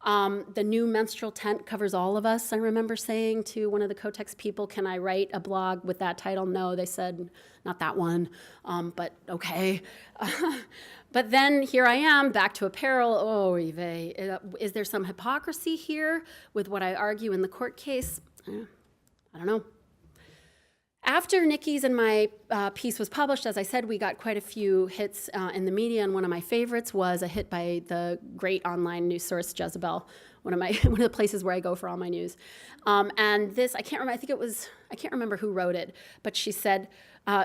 The new menstrual tent covers all of us. I remember saying to one of the Kotex people, can I write a blog with that title? No, they said, not that one, but okay. But then here I am, back to apparel. Oh, Yves, is there some hypocrisy here with what I argue in the court case? I don't know. After Nikki's and my piece was published, as I said, we got quite a few hits in the media, and one of my favorites was a hit by the great online news source Jezebel, one of the places where I go for all my news. And this, I can't remember. I can't remember who wrote it, but she said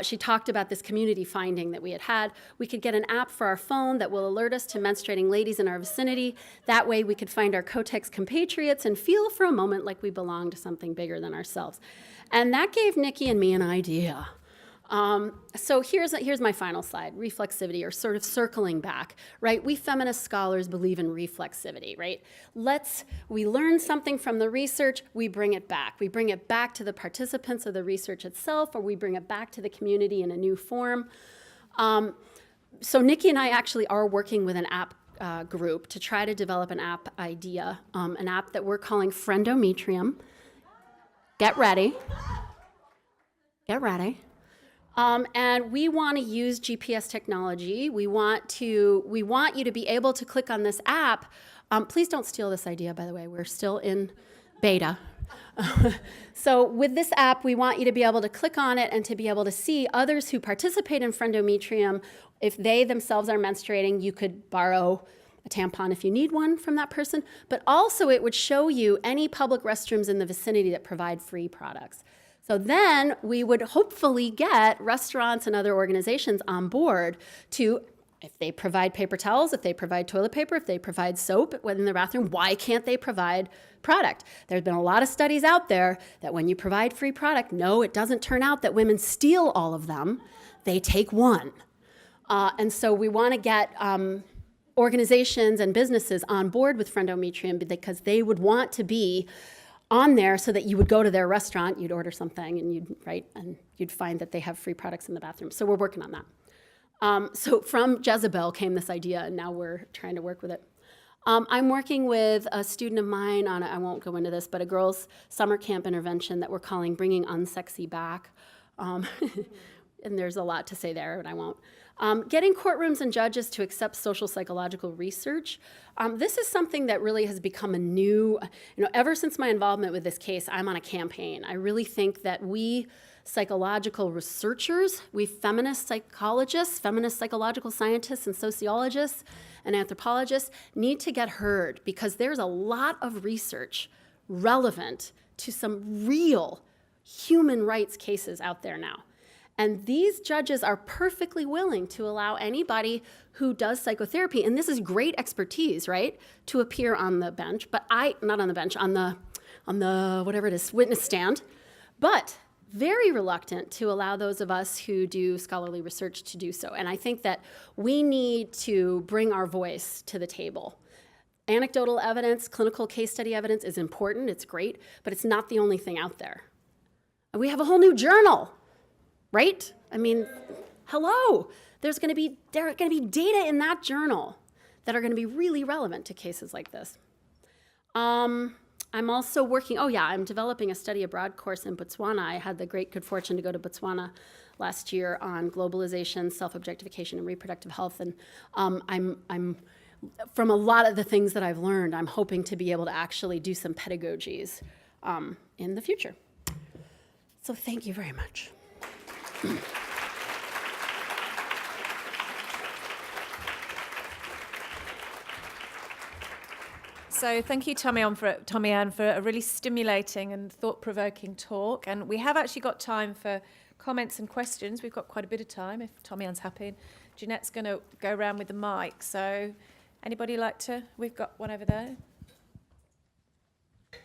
she talked about this community finding that we had. We could get an app for our phone that will alert us to menstruating ladies in our vicinity. That way, we could find our Kotex compatriots and feel for a moment like we belong to something bigger than ourselves. And that gave Nikki and me an idea. So here's my final slide, reflexivity, or sort of circling back, right? We feminist scholars believe in reflexivity, right? We learn something from the research, we bring it back. We bring it back to the participants of the research itself, or we bring it back to the community in a new form. So Nikki and I actually are working with an app group to try to develop an app idea, an app that we're calling Friendometrium. Get ready. And we want to use GPS technology. We want you to be able to click on this app. Please don't steal this idea, by the way. We're still in beta. So with this app, we want you to be able to click on it and to be able to see others who participate in Friendometrium. If they themselves are menstruating, you could borrow a tampon if you need one from that person, but also it would show you any public restrooms in the vicinity that provide free products. So then we would hopefully get restaurants and other organizations on board to, if they provide paper towels, if they provide toilet paper, if they provide soap in their bathroom, why can't they provide product? There's been a lot of studies out there that when you provide free product, no, it doesn't turn out that women steal all of them. They take one. And so we want to get organizations and businesses on board with Friendometrium because they would want to be on there so that you would go to their restaurant, you'd order something, and you'd find that they have free products in the bathroom. So we're working on that. So from Jezebel came this idea, and now we're trying to work with it. I'm working with a student of mine on, I won't go into this, but a girls' summer camp intervention that we're calling Bringing Unsexy Back. And there's a lot to say there, but I won't. Getting courtrooms and judges to accept social psychological research. This is something that really has become a new, ever since my involvement with this case, I'm on a campaign. I really think that we psychological researchers, we feminist psychologists, feminist psychological scientists and sociologists and anthropologists need to get heard because there's a lot of research relevant to some real human rights cases out there now. And these judges are perfectly willing to allow anybody who does psychotherapy, and this is great expertise, right, to appear on the bench, but not on the bench, on the whatever it is, witness stand. But very reluctant to allow those of us who do scholarly research to do so. And I think that we need to bring our voice to the table. Anecdotal evidence, clinical case study evidence is important, it's great, but it's not the only thing out there. And we have a whole new journal, right? I mean, hello. There's going to be data in that journal that are going to be really relevant to cases like this. I'm also working, I'm developing a study abroad course in Botswana. I had the great good fortune to go to Botswana last year on globalization, self-objectification, and reproductive health. And I'm from a lot of the things that I've learned, I'm hoping to be able to actually do some pedagogies in the future. So thank you very much. So thank you, Tomi-Ann, for a really stimulating and thought-provoking talk. And we have actually got time for comments and questions. We've got quite a bit of time, if Tomi-Ann's happy. Jeanette's going to go around with the mic. So anybody like to? We've got one over there. Oh,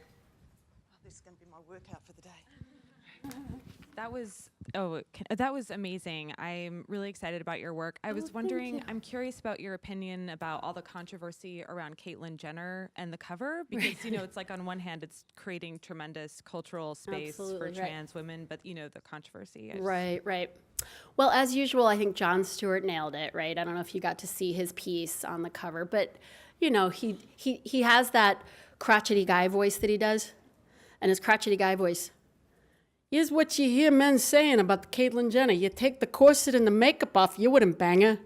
this is going to be my workout for the day. That was amazing. I'm really excited about your work. I was wondering, I'm curious about your opinion about all the controversy around Caitlyn Jenner and the cover, because it's like on one hand it's creating tremendous cultural space for trans women, but the controversy. Right. Well, as usual, I think Jon Stewart nailed it, right? I don't know if you got to see his piece on the cover, but he has that crotchety guy voice that he does, and his crotchety guy voice. Here's what you hear men saying about Caitlyn Jenner. You take the corset and the makeup off, you wouldn't bang her.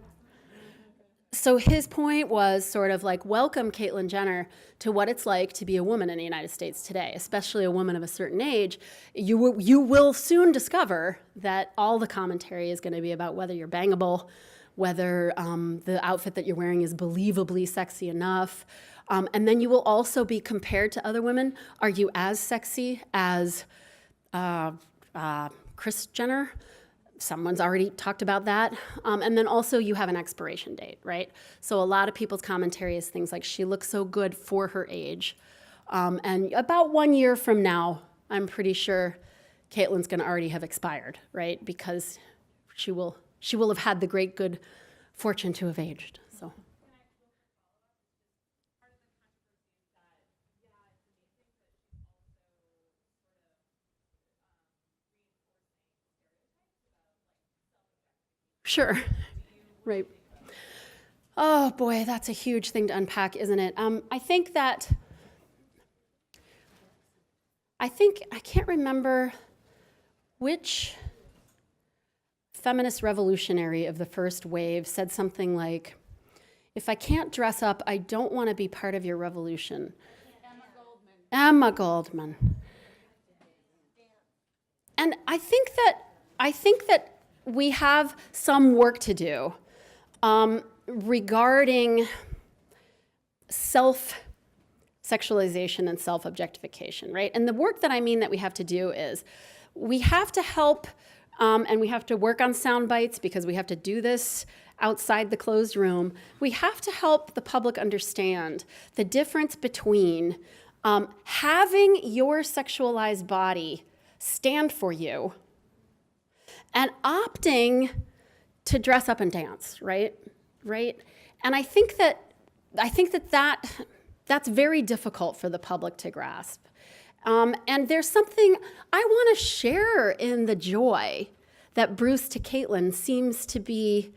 So his point was sort of like, welcome Caitlyn Jenner to what it's like to be a woman in the United States today, especially a woman of a certain age. You will soon discover that all the commentary is going to be about whether you're bangable, whether the outfit that you're wearing is believably sexy enough. And then you will also be compared to other women. Are you as sexy as Kris Jenner? Someone's already talked about that. And then also you have an expiration date, right? So a lot of people's commentary is things like, she looks so good for her age. And about 1 year from now, I'm pretty sure Caitlyn's gonna already have expired, right? Because she will have had the great good fortune to have aged, so. Sure, right. Oh boy, that's a huge thing to unpack, isn't it? I can't remember which feminist revolutionary of the first wave said something like, if I can't dress up, I don't want to be part of your revolution. Emma Goldman. And I think that we have some work to do regarding self-sexualization and self-objectification, right? And the work that I mean that we have to do is we have to help and we have to work on sound bites because we have to do this outside the closed room. We have to help the public understand the difference between having your sexualized body stand for you and opting to dress up and dance, right? And I think that's very difficult for the public to grasp. And there's something I want to share in the joy that Bruce to Caitlyn seems to be.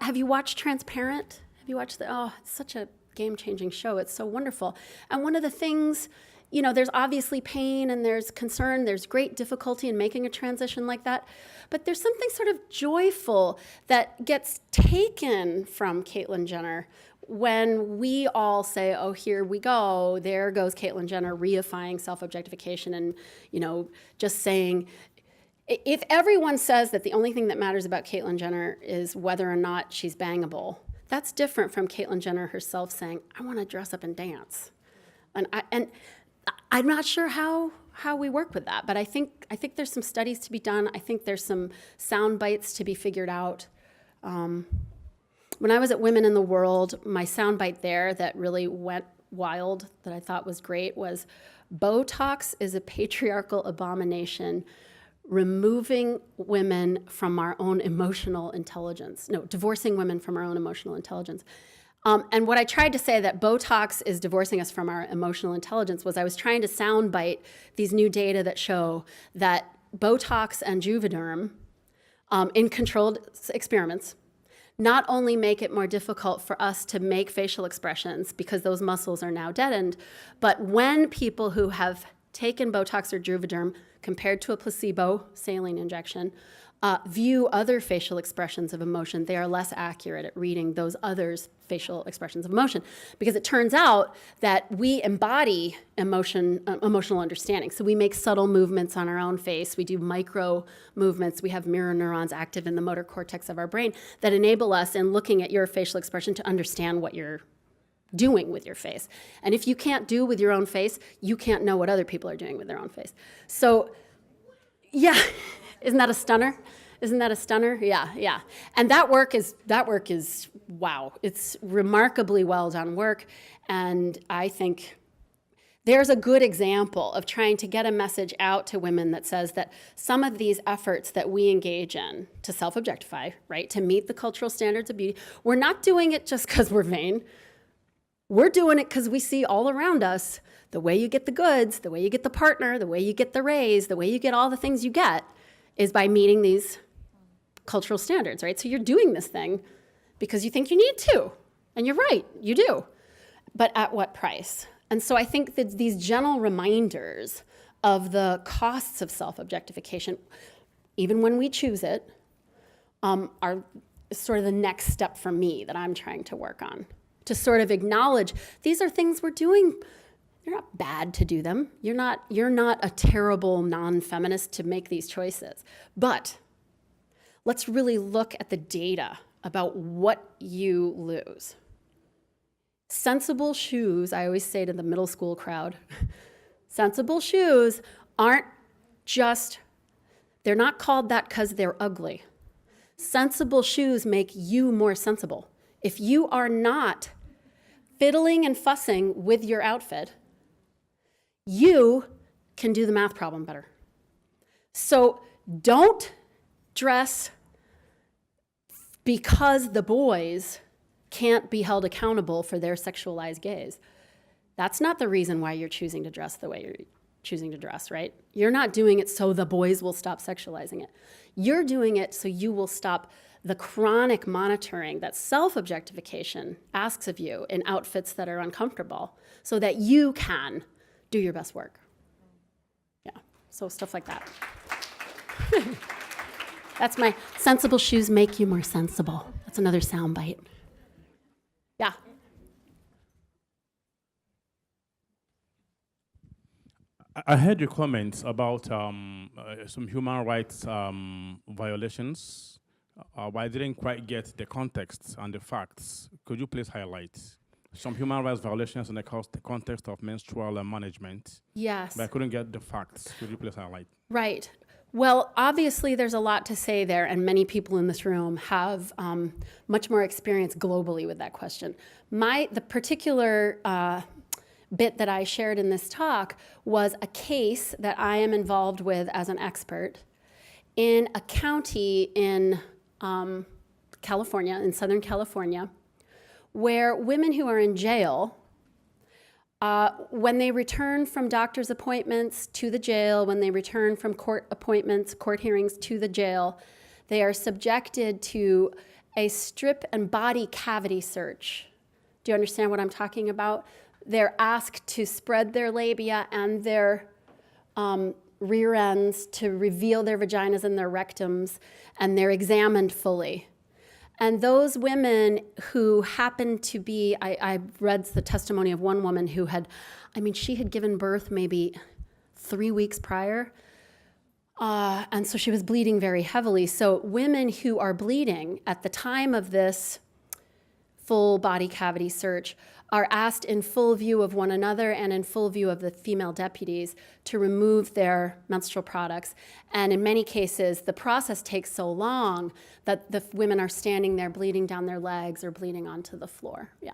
Have you watched Transparent? Have you watched it's such a game-changing show. It's so wonderful. And one of the things, there's obviously pain and there's concern, there's great difficulty in making a transition like that, but there's something sort of joyful that gets taken from Caitlyn Jenner when we all say, oh, here we go, there goes Caitlyn Jenner reifying self-objectification and, just saying, if everyone says that the only thing that matters about Caitlyn Jenner is whether or not she's bangable, that's different from Caitlyn Jenner herself saying, I want to dress up and dance. And I'm not sure how we work with that, but I think there's some studies to be done. I think there's some sound bites to be figured out. When I was at Women in the World, my sound bite there that really went wild that I thought was great was Botox is a patriarchal abomination, removing women from our own emotional intelligence. No, divorcing women from our own emotional intelligence. And what I tried to say that Botox is divorcing us from our emotional intelligence was I was trying to soundbite these new data that show that Botox and Juvederm in controlled experiments not only make it more difficult for us to make facial expressions because those muscles are now deadened, but when people who have taken Botox or Juvederm compared to a placebo saline injection view other facial expressions of emotion, they are less accurate at reading those others' facial expressions of emotion. Because it turns out that we embody emotional understanding. So we make subtle movements on our own face. We do micro movements. We have mirror neurons active in the motor cortex of our brain that enable us, in looking at your facial expression, to understand what you're doing with your face. And if you can't do with your own face, you can't know what other people are doing with their own face. So, yeah. Isn't that a stunner? Isn't that a stunner? Yeah, yeah. And that work is wow. It's remarkably well done work. And I think there's a good example of trying to get a message out to women that says that some of these efforts that we engage in to self-objectify, right, to meet the cultural standards of beauty, we're not doing it just because we're vain. We're doing it because we see all around us the way you get the goods, the way you get the partner, the way you get the raise, the way you get all the things you get is by meeting these cultural standards, right? So you're doing this thing because you think you need to. And you're right, you do. But at what price? And so I think that these gentle reminders of the costs of self-objectification, even when we choose it, are sort of the next step for me that I'm trying to work on. To sort of acknowledge these are things we're doing. You're not bad to do them. You're not a terrible non-feminist to make these choices. But let's really look at the data about what you lose. Sensible shoes, I always say to the middle school crowd, sensible shoes aren't just, they're not called that because they're ugly. Sensible shoes make you more sensible. If you are not fiddling and fussing with your outfit, you can do the math problem better. So don't dress because the boys can't be held accountable for their sexualized gaze. That's not the reason why you're choosing to dress the way you're choosing to dress, right? You're not doing it so the boys will stop sexualizing it. You're doing it so you will stop the chronic monitoring that self-objectification asks of you in outfits that are uncomfortable so that you can do your best work. Yeah, so stuff like that. That's my sensible shoes make you more sensible. That's another soundbite. Yeah. I heard your comments about some human rights violations, but I didn't quite get the context and the facts. Could you please highlight some human rights violations in the context of menstrual management? Yes. But I couldn't get the facts. Could you please highlight? Right. Well, obviously there's a lot to say there, and many people in this room have much more experience globally with that question. The particular bit that I shared in this talk was a case that I am involved with as an expert in a county in California, in Southern California, where women who are in jail, when they return from doctor's appointments to the jail, when they return from court appointments, court hearings to the jail, they are subjected to a strip and body cavity search. Do you understand what I'm talking about? They're asked to spread their labia and their rear ends to reveal their vaginas and their rectums, and they're examined fully. And those women who happened to be, I read the testimony of one woman who had, she had given birth maybe 3 weeks prior, and so she was bleeding very heavily. So women who are bleeding at the time of this full body cavity search are asked in full view of one another and in full view of the female deputies to remove their menstrual products. And in many cases, the process takes so long that the women are standing there bleeding down their legs or bleeding onto the floor. Yeah.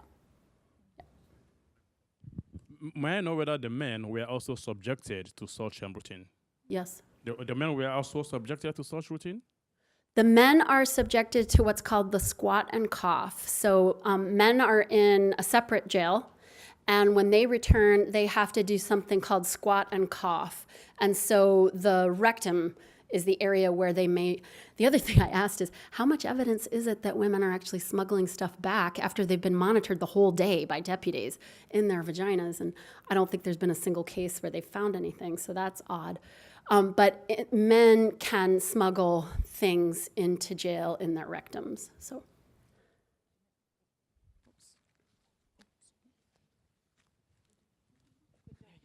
may I know whether the men were also subjected to such routine? Yes. The men were also subjected to such routine? The men are subjected to what's called the squat and cough. So men are in a separate jail, and when they return, they have to do something called squat and cough. And so the rectum is the area where they may. The other thing I asked is, how much evidence is it that women are actually smuggling stuff back after they've been monitored the whole day by deputies in their vaginas? And I don't think there's been a single case where they found anything, so that's odd. But men can smuggle things into jail in their rectums. So.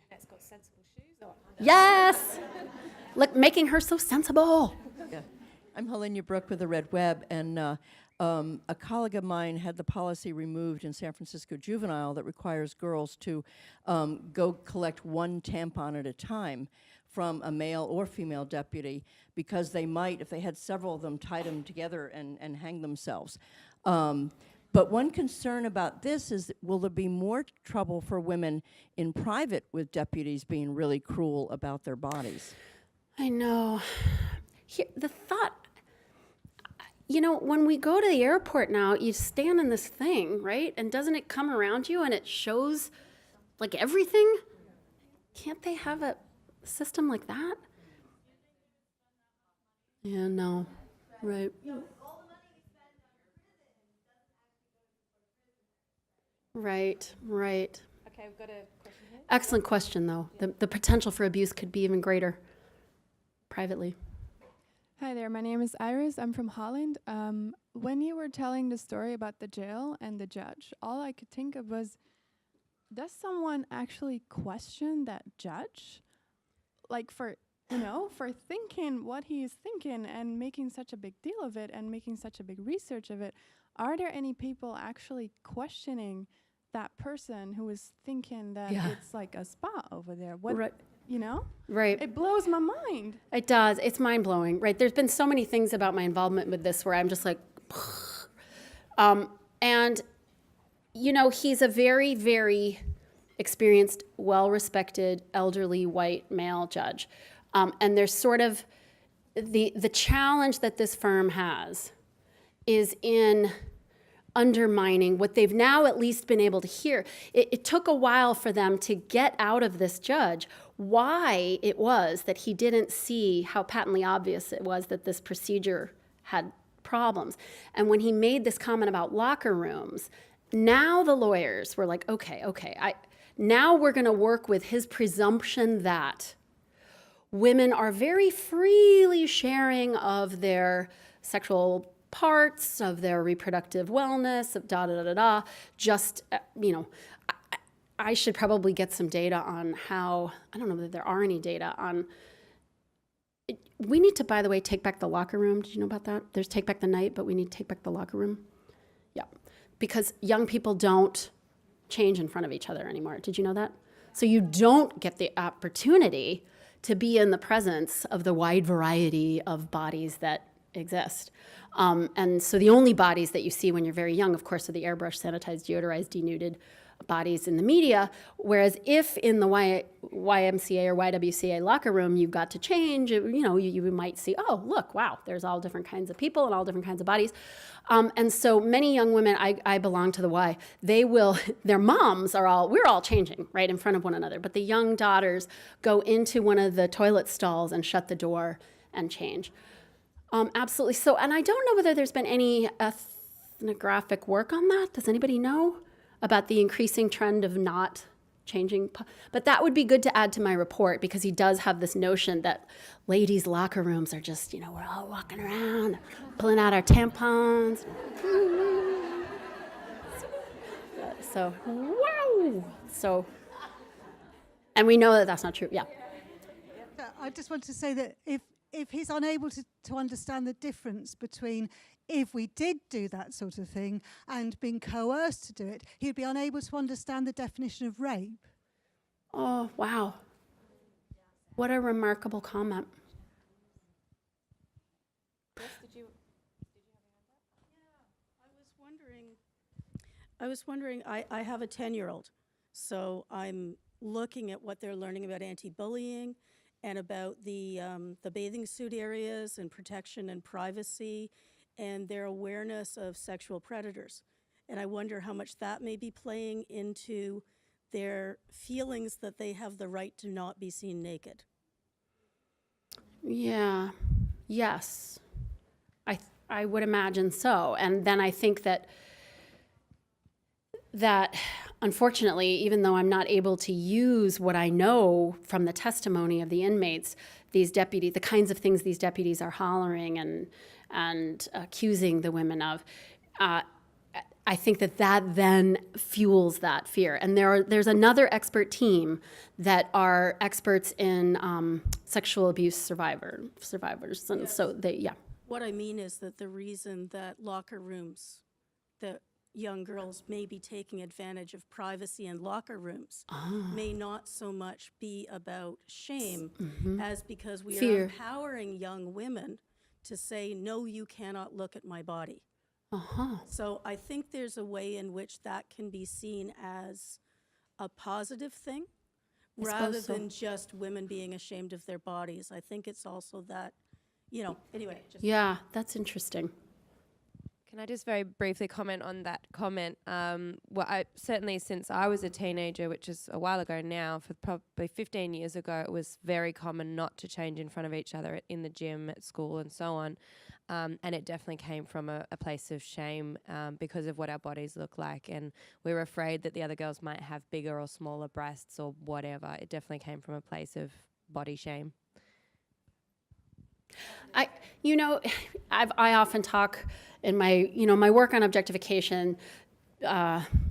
It's got sensible shoes on. Yes! Look, making her so sensible. Yeah. I'm Helena Brooke with the Red Web, and a colleague of mine had the policy removed in San Francisco Juvenile that requires girls to go collect one tampon at a time from a male or female deputy, because they might, if they had several of them, tie them together and hang themselves. But one concern about this is, will there be more trouble for women in private with deputies being really cruel about their bodies? I know. Here, the thought, when we go to the airport now, you stand in this thing, right? And doesn't it come around you and it shows like everything? Can't they have a system like that? Yeah, no. Right. Right, right. Okay, we've got a question here. Excellent question, though. The potential for abuse could be even greater privately. Hi there, my name is Iris. I'm from Holland. When you were telling the story about the jail and the judge, all I could think of was, does someone actually question that judge? Like for thinking what he is thinking and making such a big deal of it and making such a big research of it. Are there any people actually questioning that person who is thinking that it's like a spa over there? What, Right. Right. It blows my mind. It does. It's mind-blowing, right? There's been so many things about my involvement with this where I'm just like, and, he's a very, very experienced, well-respected, elderly, white male judge. And there's sort of the challenge that this firm has is in undermining what they've now at least been able to hear. It took a while for them to get out of this judge why it was that he didn't see how patently obvious it was that this procedure had problems. And when he made this comment about locker rooms, now the lawyers were like, okay, now we're going to work with his presumption that women are very freely sharing of their sexual parts, of their reproductive wellness, of da-da-da-da-da. Just, I should probably get some data on how, I don't know that there are any data on, we need to, by the way, take back the locker room. Did you know about that? There's take back the night, but we need to take back the locker room. Yeah, because young people don't change in front of each other anymore. Did you know that? So you don't get the opportunity to be in the presence of the wide variety of bodies that exist. And so the only bodies that you see when you're very young, of course, are the airbrushed, sanitized, deodorized, denuded bodies in the media. Whereas if in the YMCA or YWCA locker room you got to change, you might see, oh, look, wow, there's all different kinds of people and all different kinds of bodies. And so many young women, I belong to the Y, their moms we're all changing right in front of one another. But the young daughters go into one of the toilet stalls and shut the door and change. Absolutely. So, and I don't know whether there's been any ethnographic work on that. Does anybody know about the increasing trend of not changing? But that would be good to add to my report, because he does have this notion that ladies' locker rooms are just, we're all walking around, pulling out our tampons. So, wow. So, and we know that that's not true. Yeah. I just want to say that if he's unable to understand the difference between if we did do that sort of thing and being coerced to do it, he'd be unable to understand the definition of rape. Oh, wow. What a remarkable comment. Yes, did you have I was wondering, I have a 10-year-old. So I'm looking at what they're learning about anti-bullying and about the bathing suit areas and protection and privacy and their awareness of sexual predators. And I wonder how much that may be playing into their feelings that they have the right to not be seen naked. Yeah. Yes. I would imagine so. And then I think that unfortunately, even though I'm not able to use what I know from the testimony of the inmates, these deputies, the kinds of things these deputies are hollering and accusing the women of, I think that then fuels that fear. And there's another expert team that are experts in sexual abuse survivors. And so they. What I mean is that the reason that locker rooms, that young girls may be taking advantage of privacy in locker rooms may not so much be about shame as because we are empowering young women to say, no, you cannot look at my body. So I think there's a way in which that can be seen as a positive thing rather than just women being ashamed of their bodies. I think it's also that, anyway. Yeah, that's interesting. Can I just very briefly comment on that comment? Well, certainly since I was a teenager, which is a while ago now, for probably 15 years ago, it was very common not to change in front of each other in the gym, at school, and so on. And it definitely came from a place of shame because of what our bodies look like. And we were afraid that the other girls might have bigger or smaller breasts or whatever. It definitely came from a place of body shame. I often talk in my work on objectification.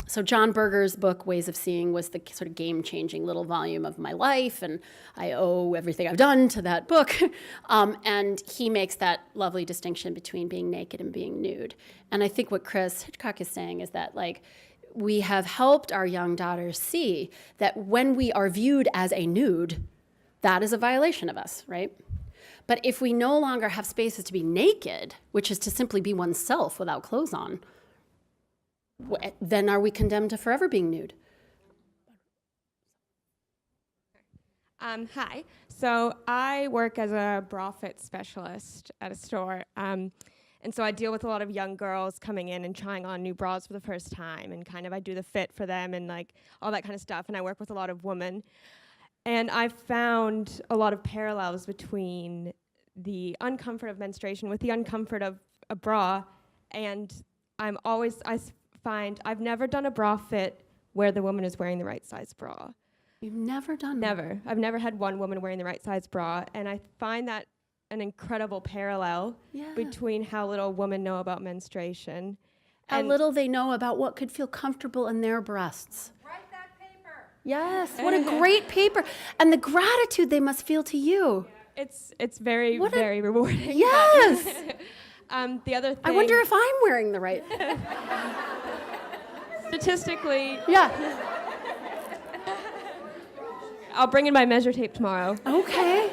So John Berger's book, Ways of Seeing, was the sort of game-changing little volume of my life, and I owe everything I've done to that book. And he makes that lovely distinction between being naked and being nude. And I think what Chris Hitchcock is saying is that, we have helped our young daughters see that when we are viewed as a nude, that is a violation of us, right? But if we no longer have spaces to be naked, which is to simply be oneself without clothes on, then are we condemned to forever being nude? Hi. So I work as a bra fit specialist at a store. And so I deal with a lot of young girls coming in and trying on new bras for the first time. And I do the fit for them and all that kind of stuff. And I work with a lot of women. And I found a lot of parallels between the uncomfort of menstruation with the uncomfort of a bra. And I find I've never done a bra fit where the woman is wearing the right size bra. You've never done that? Never. I've never had one woman wearing the right size bra. And I find that an incredible parallel between how little women know about menstruation. How little they know about what could feel comfortable in their breasts. Yes, what a great paper. And the gratitude they must feel to you. It's very, very rewarding. Yes. The other thing, I wonder if I'm wearing the right. Statistically. Yeah. I'll bring in my measure tape tomorrow. Okay.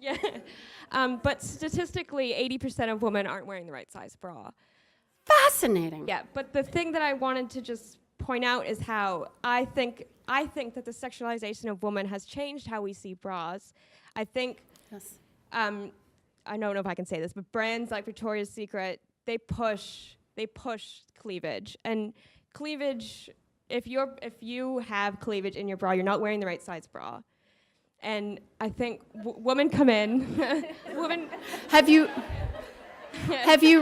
Yeah. But statistically, 80% of women aren't wearing the right size bra. Fascinating. Yeah, but the thing that I wanted to just point out is how I think that the sexualization of women has changed how we see bras. I think, I don't know if I can say this, but brands like Victoria's Secret, they push cleavage. And cleavage, if you have cleavage in your bra, you're not wearing the right size bra. And I think women come in, women. Have you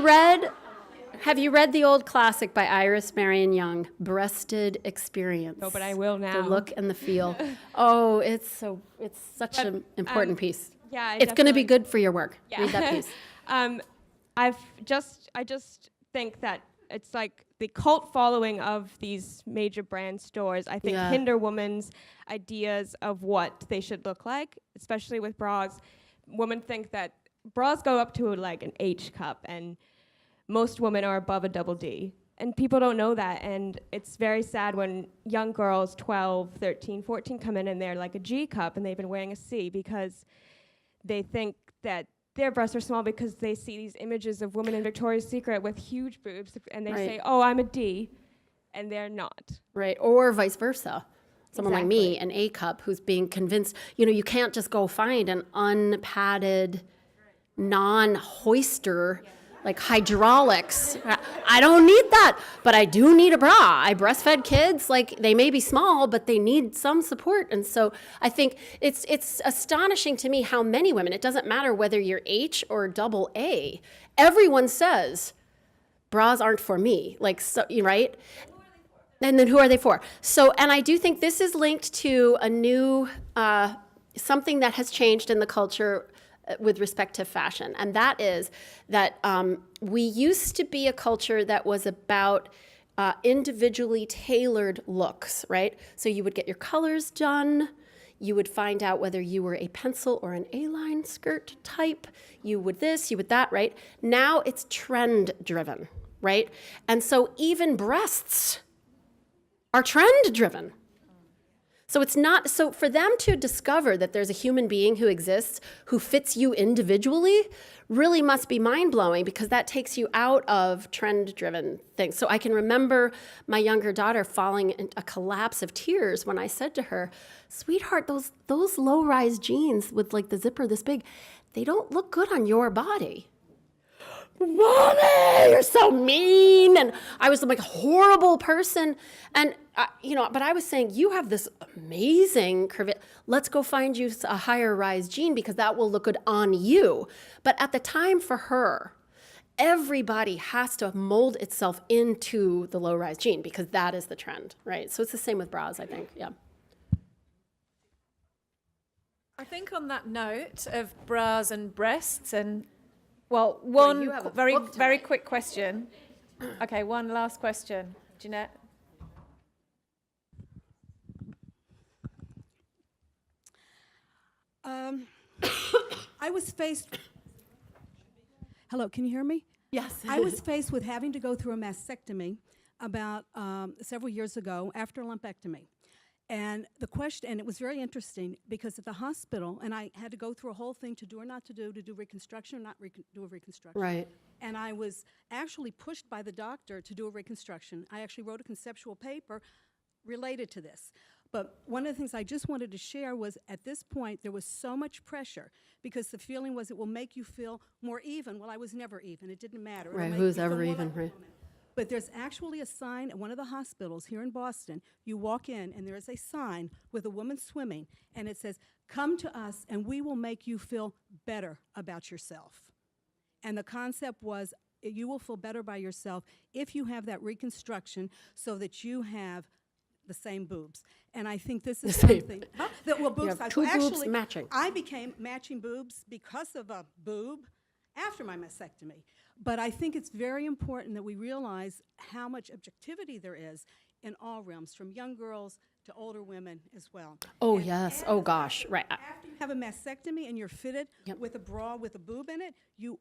read the old classic by Iris Marion Young, Breasted Experience? No, but I will now. The look and the feel. Oh, it's such an important piece. Yeah, it's going to be good for your work. Yeah. Read that piece. I just think that it's like the cult following of these major brand stores, I think, hinder women's ideas of what they should look like, especially with bras. Women think that bras go up to an H cup, and most women are above a double D. And people don't know that, and it's very sad when young girls, 12, 13, 14, come in and they're like a G cup, and they've been wearing a C because they think that their breasts are small because they see these images of women in Victoria's Secret with huge boobs, and they say, oh, I'm a D. and they're not. Right, or vice versa. Someone like me, Exactly. an A cup, who's being convinced, you can't just go find an unpadded, non-hoister, like hydraulics. I don't need that, but I do need a bra. I breastfed kids, like they may be small, but they need some support. And so I think it's astonishing to me how many women, it doesn't matter whether you're H or double A, everyone says, bras aren't for me, like, so, right? And then who are they for? So, and I do think this is linked to a new, something that has changed in the culture with respect to fashion. And that is that we used to be a culture that was about individually tailored looks, right? So you would get your colors done. You would find out whether you were a pencil or an A-line skirt type. You would this, you would that, right? Now it's trend driven, right? And so even breasts are trend driven. So it's not, so for them to discover that there's a human being who exists who fits you individually really must be mind-blowing, because that takes you out of trend-driven things. So I can remember my younger daughter falling in a collapse of tears when I said to her, sweetheart, those low-rise jeans with like the zipper this big, they don't look good on your body. Mommy, you're so mean. And I was like a horrible person. And, but I was saying, you have this amazing curve. Let's go find you a higher rise jean because that will look good on you. But at the time for her, everybody has to mold itself into the low rise jean because that is the trend, right? So it's the same with bras, I think, yeah. I think on that note of bras and breasts and well, one very quick question. Okay, one last question. Jeanette? I was faced... Hello, can you hear me? Yes. I was faced with having to go through a mastectomy about several years ago after a lumpectomy. And the question, and it was very interesting because at the hospital, and I had to go through a whole thing to do or not to do reconstruction or not do a reconstruction. Right. And I was actually pushed by the doctor to do a reconstruction. I actually wrote a conceptual paper related to this. But one of the things I just wanted to share was at this point there was so much pressure because the feeling was it will make you feel more even. Well, I was never even. It didn't matter. Right, who's ever even, right? But there's actually a sign at one of the hospitals here in Boston. You walk in, and there is a sign with a woman swimming, and it says, "Come to us, and we will make you feel better about yourself." And the concept was, you will feel better by yourself if you have that reconstruction so that you have the same boobs. And I think this is something... boob size. Two Well, boobs matching. I became matching boobs because of a boob after my mastectomy. But I think it's very important that we realize how much objectivity there is in all realms, from young girls to older women as well. Oh, And yes. Oh, gosh. Right. after you have a mastectomy and you're fitted with a bra with a boob in it, you're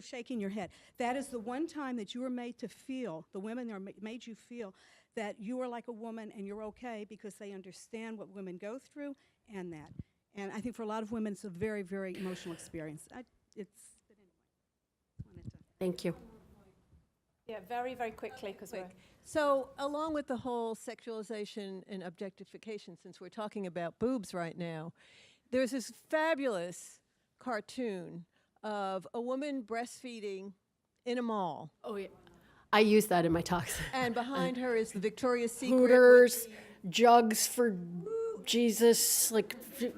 shaking your head. That is the one time that you are made to feel, the women are made you feel that you are like a woman and you're okay because they understand what women go through and that. And I think for a lot of women, it's a very, very emotional experience. Thank you. Yeah, very, very quickly, because we're... So, along with the whole sexualization and objectification, since we're talking about boobs right now, there's this fabulous cartoon of a woman breastfeeding in a mall. Oh, yeah. I use that in my talks. And behind her is the Victoria's Secret. Hooters, jugs for Jesus, like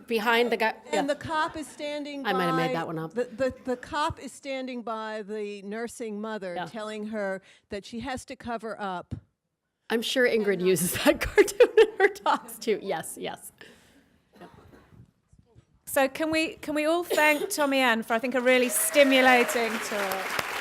behind the guy. And the cop is standing by... I might have made that one up. The cop is standing by the nursing mother, telling her that she has to cover up. I'm sure Ingrid uses that cartoon in her talks too. Yes, yes. So can we all thank Tomi-Ann for, I think, a really stimulating talk.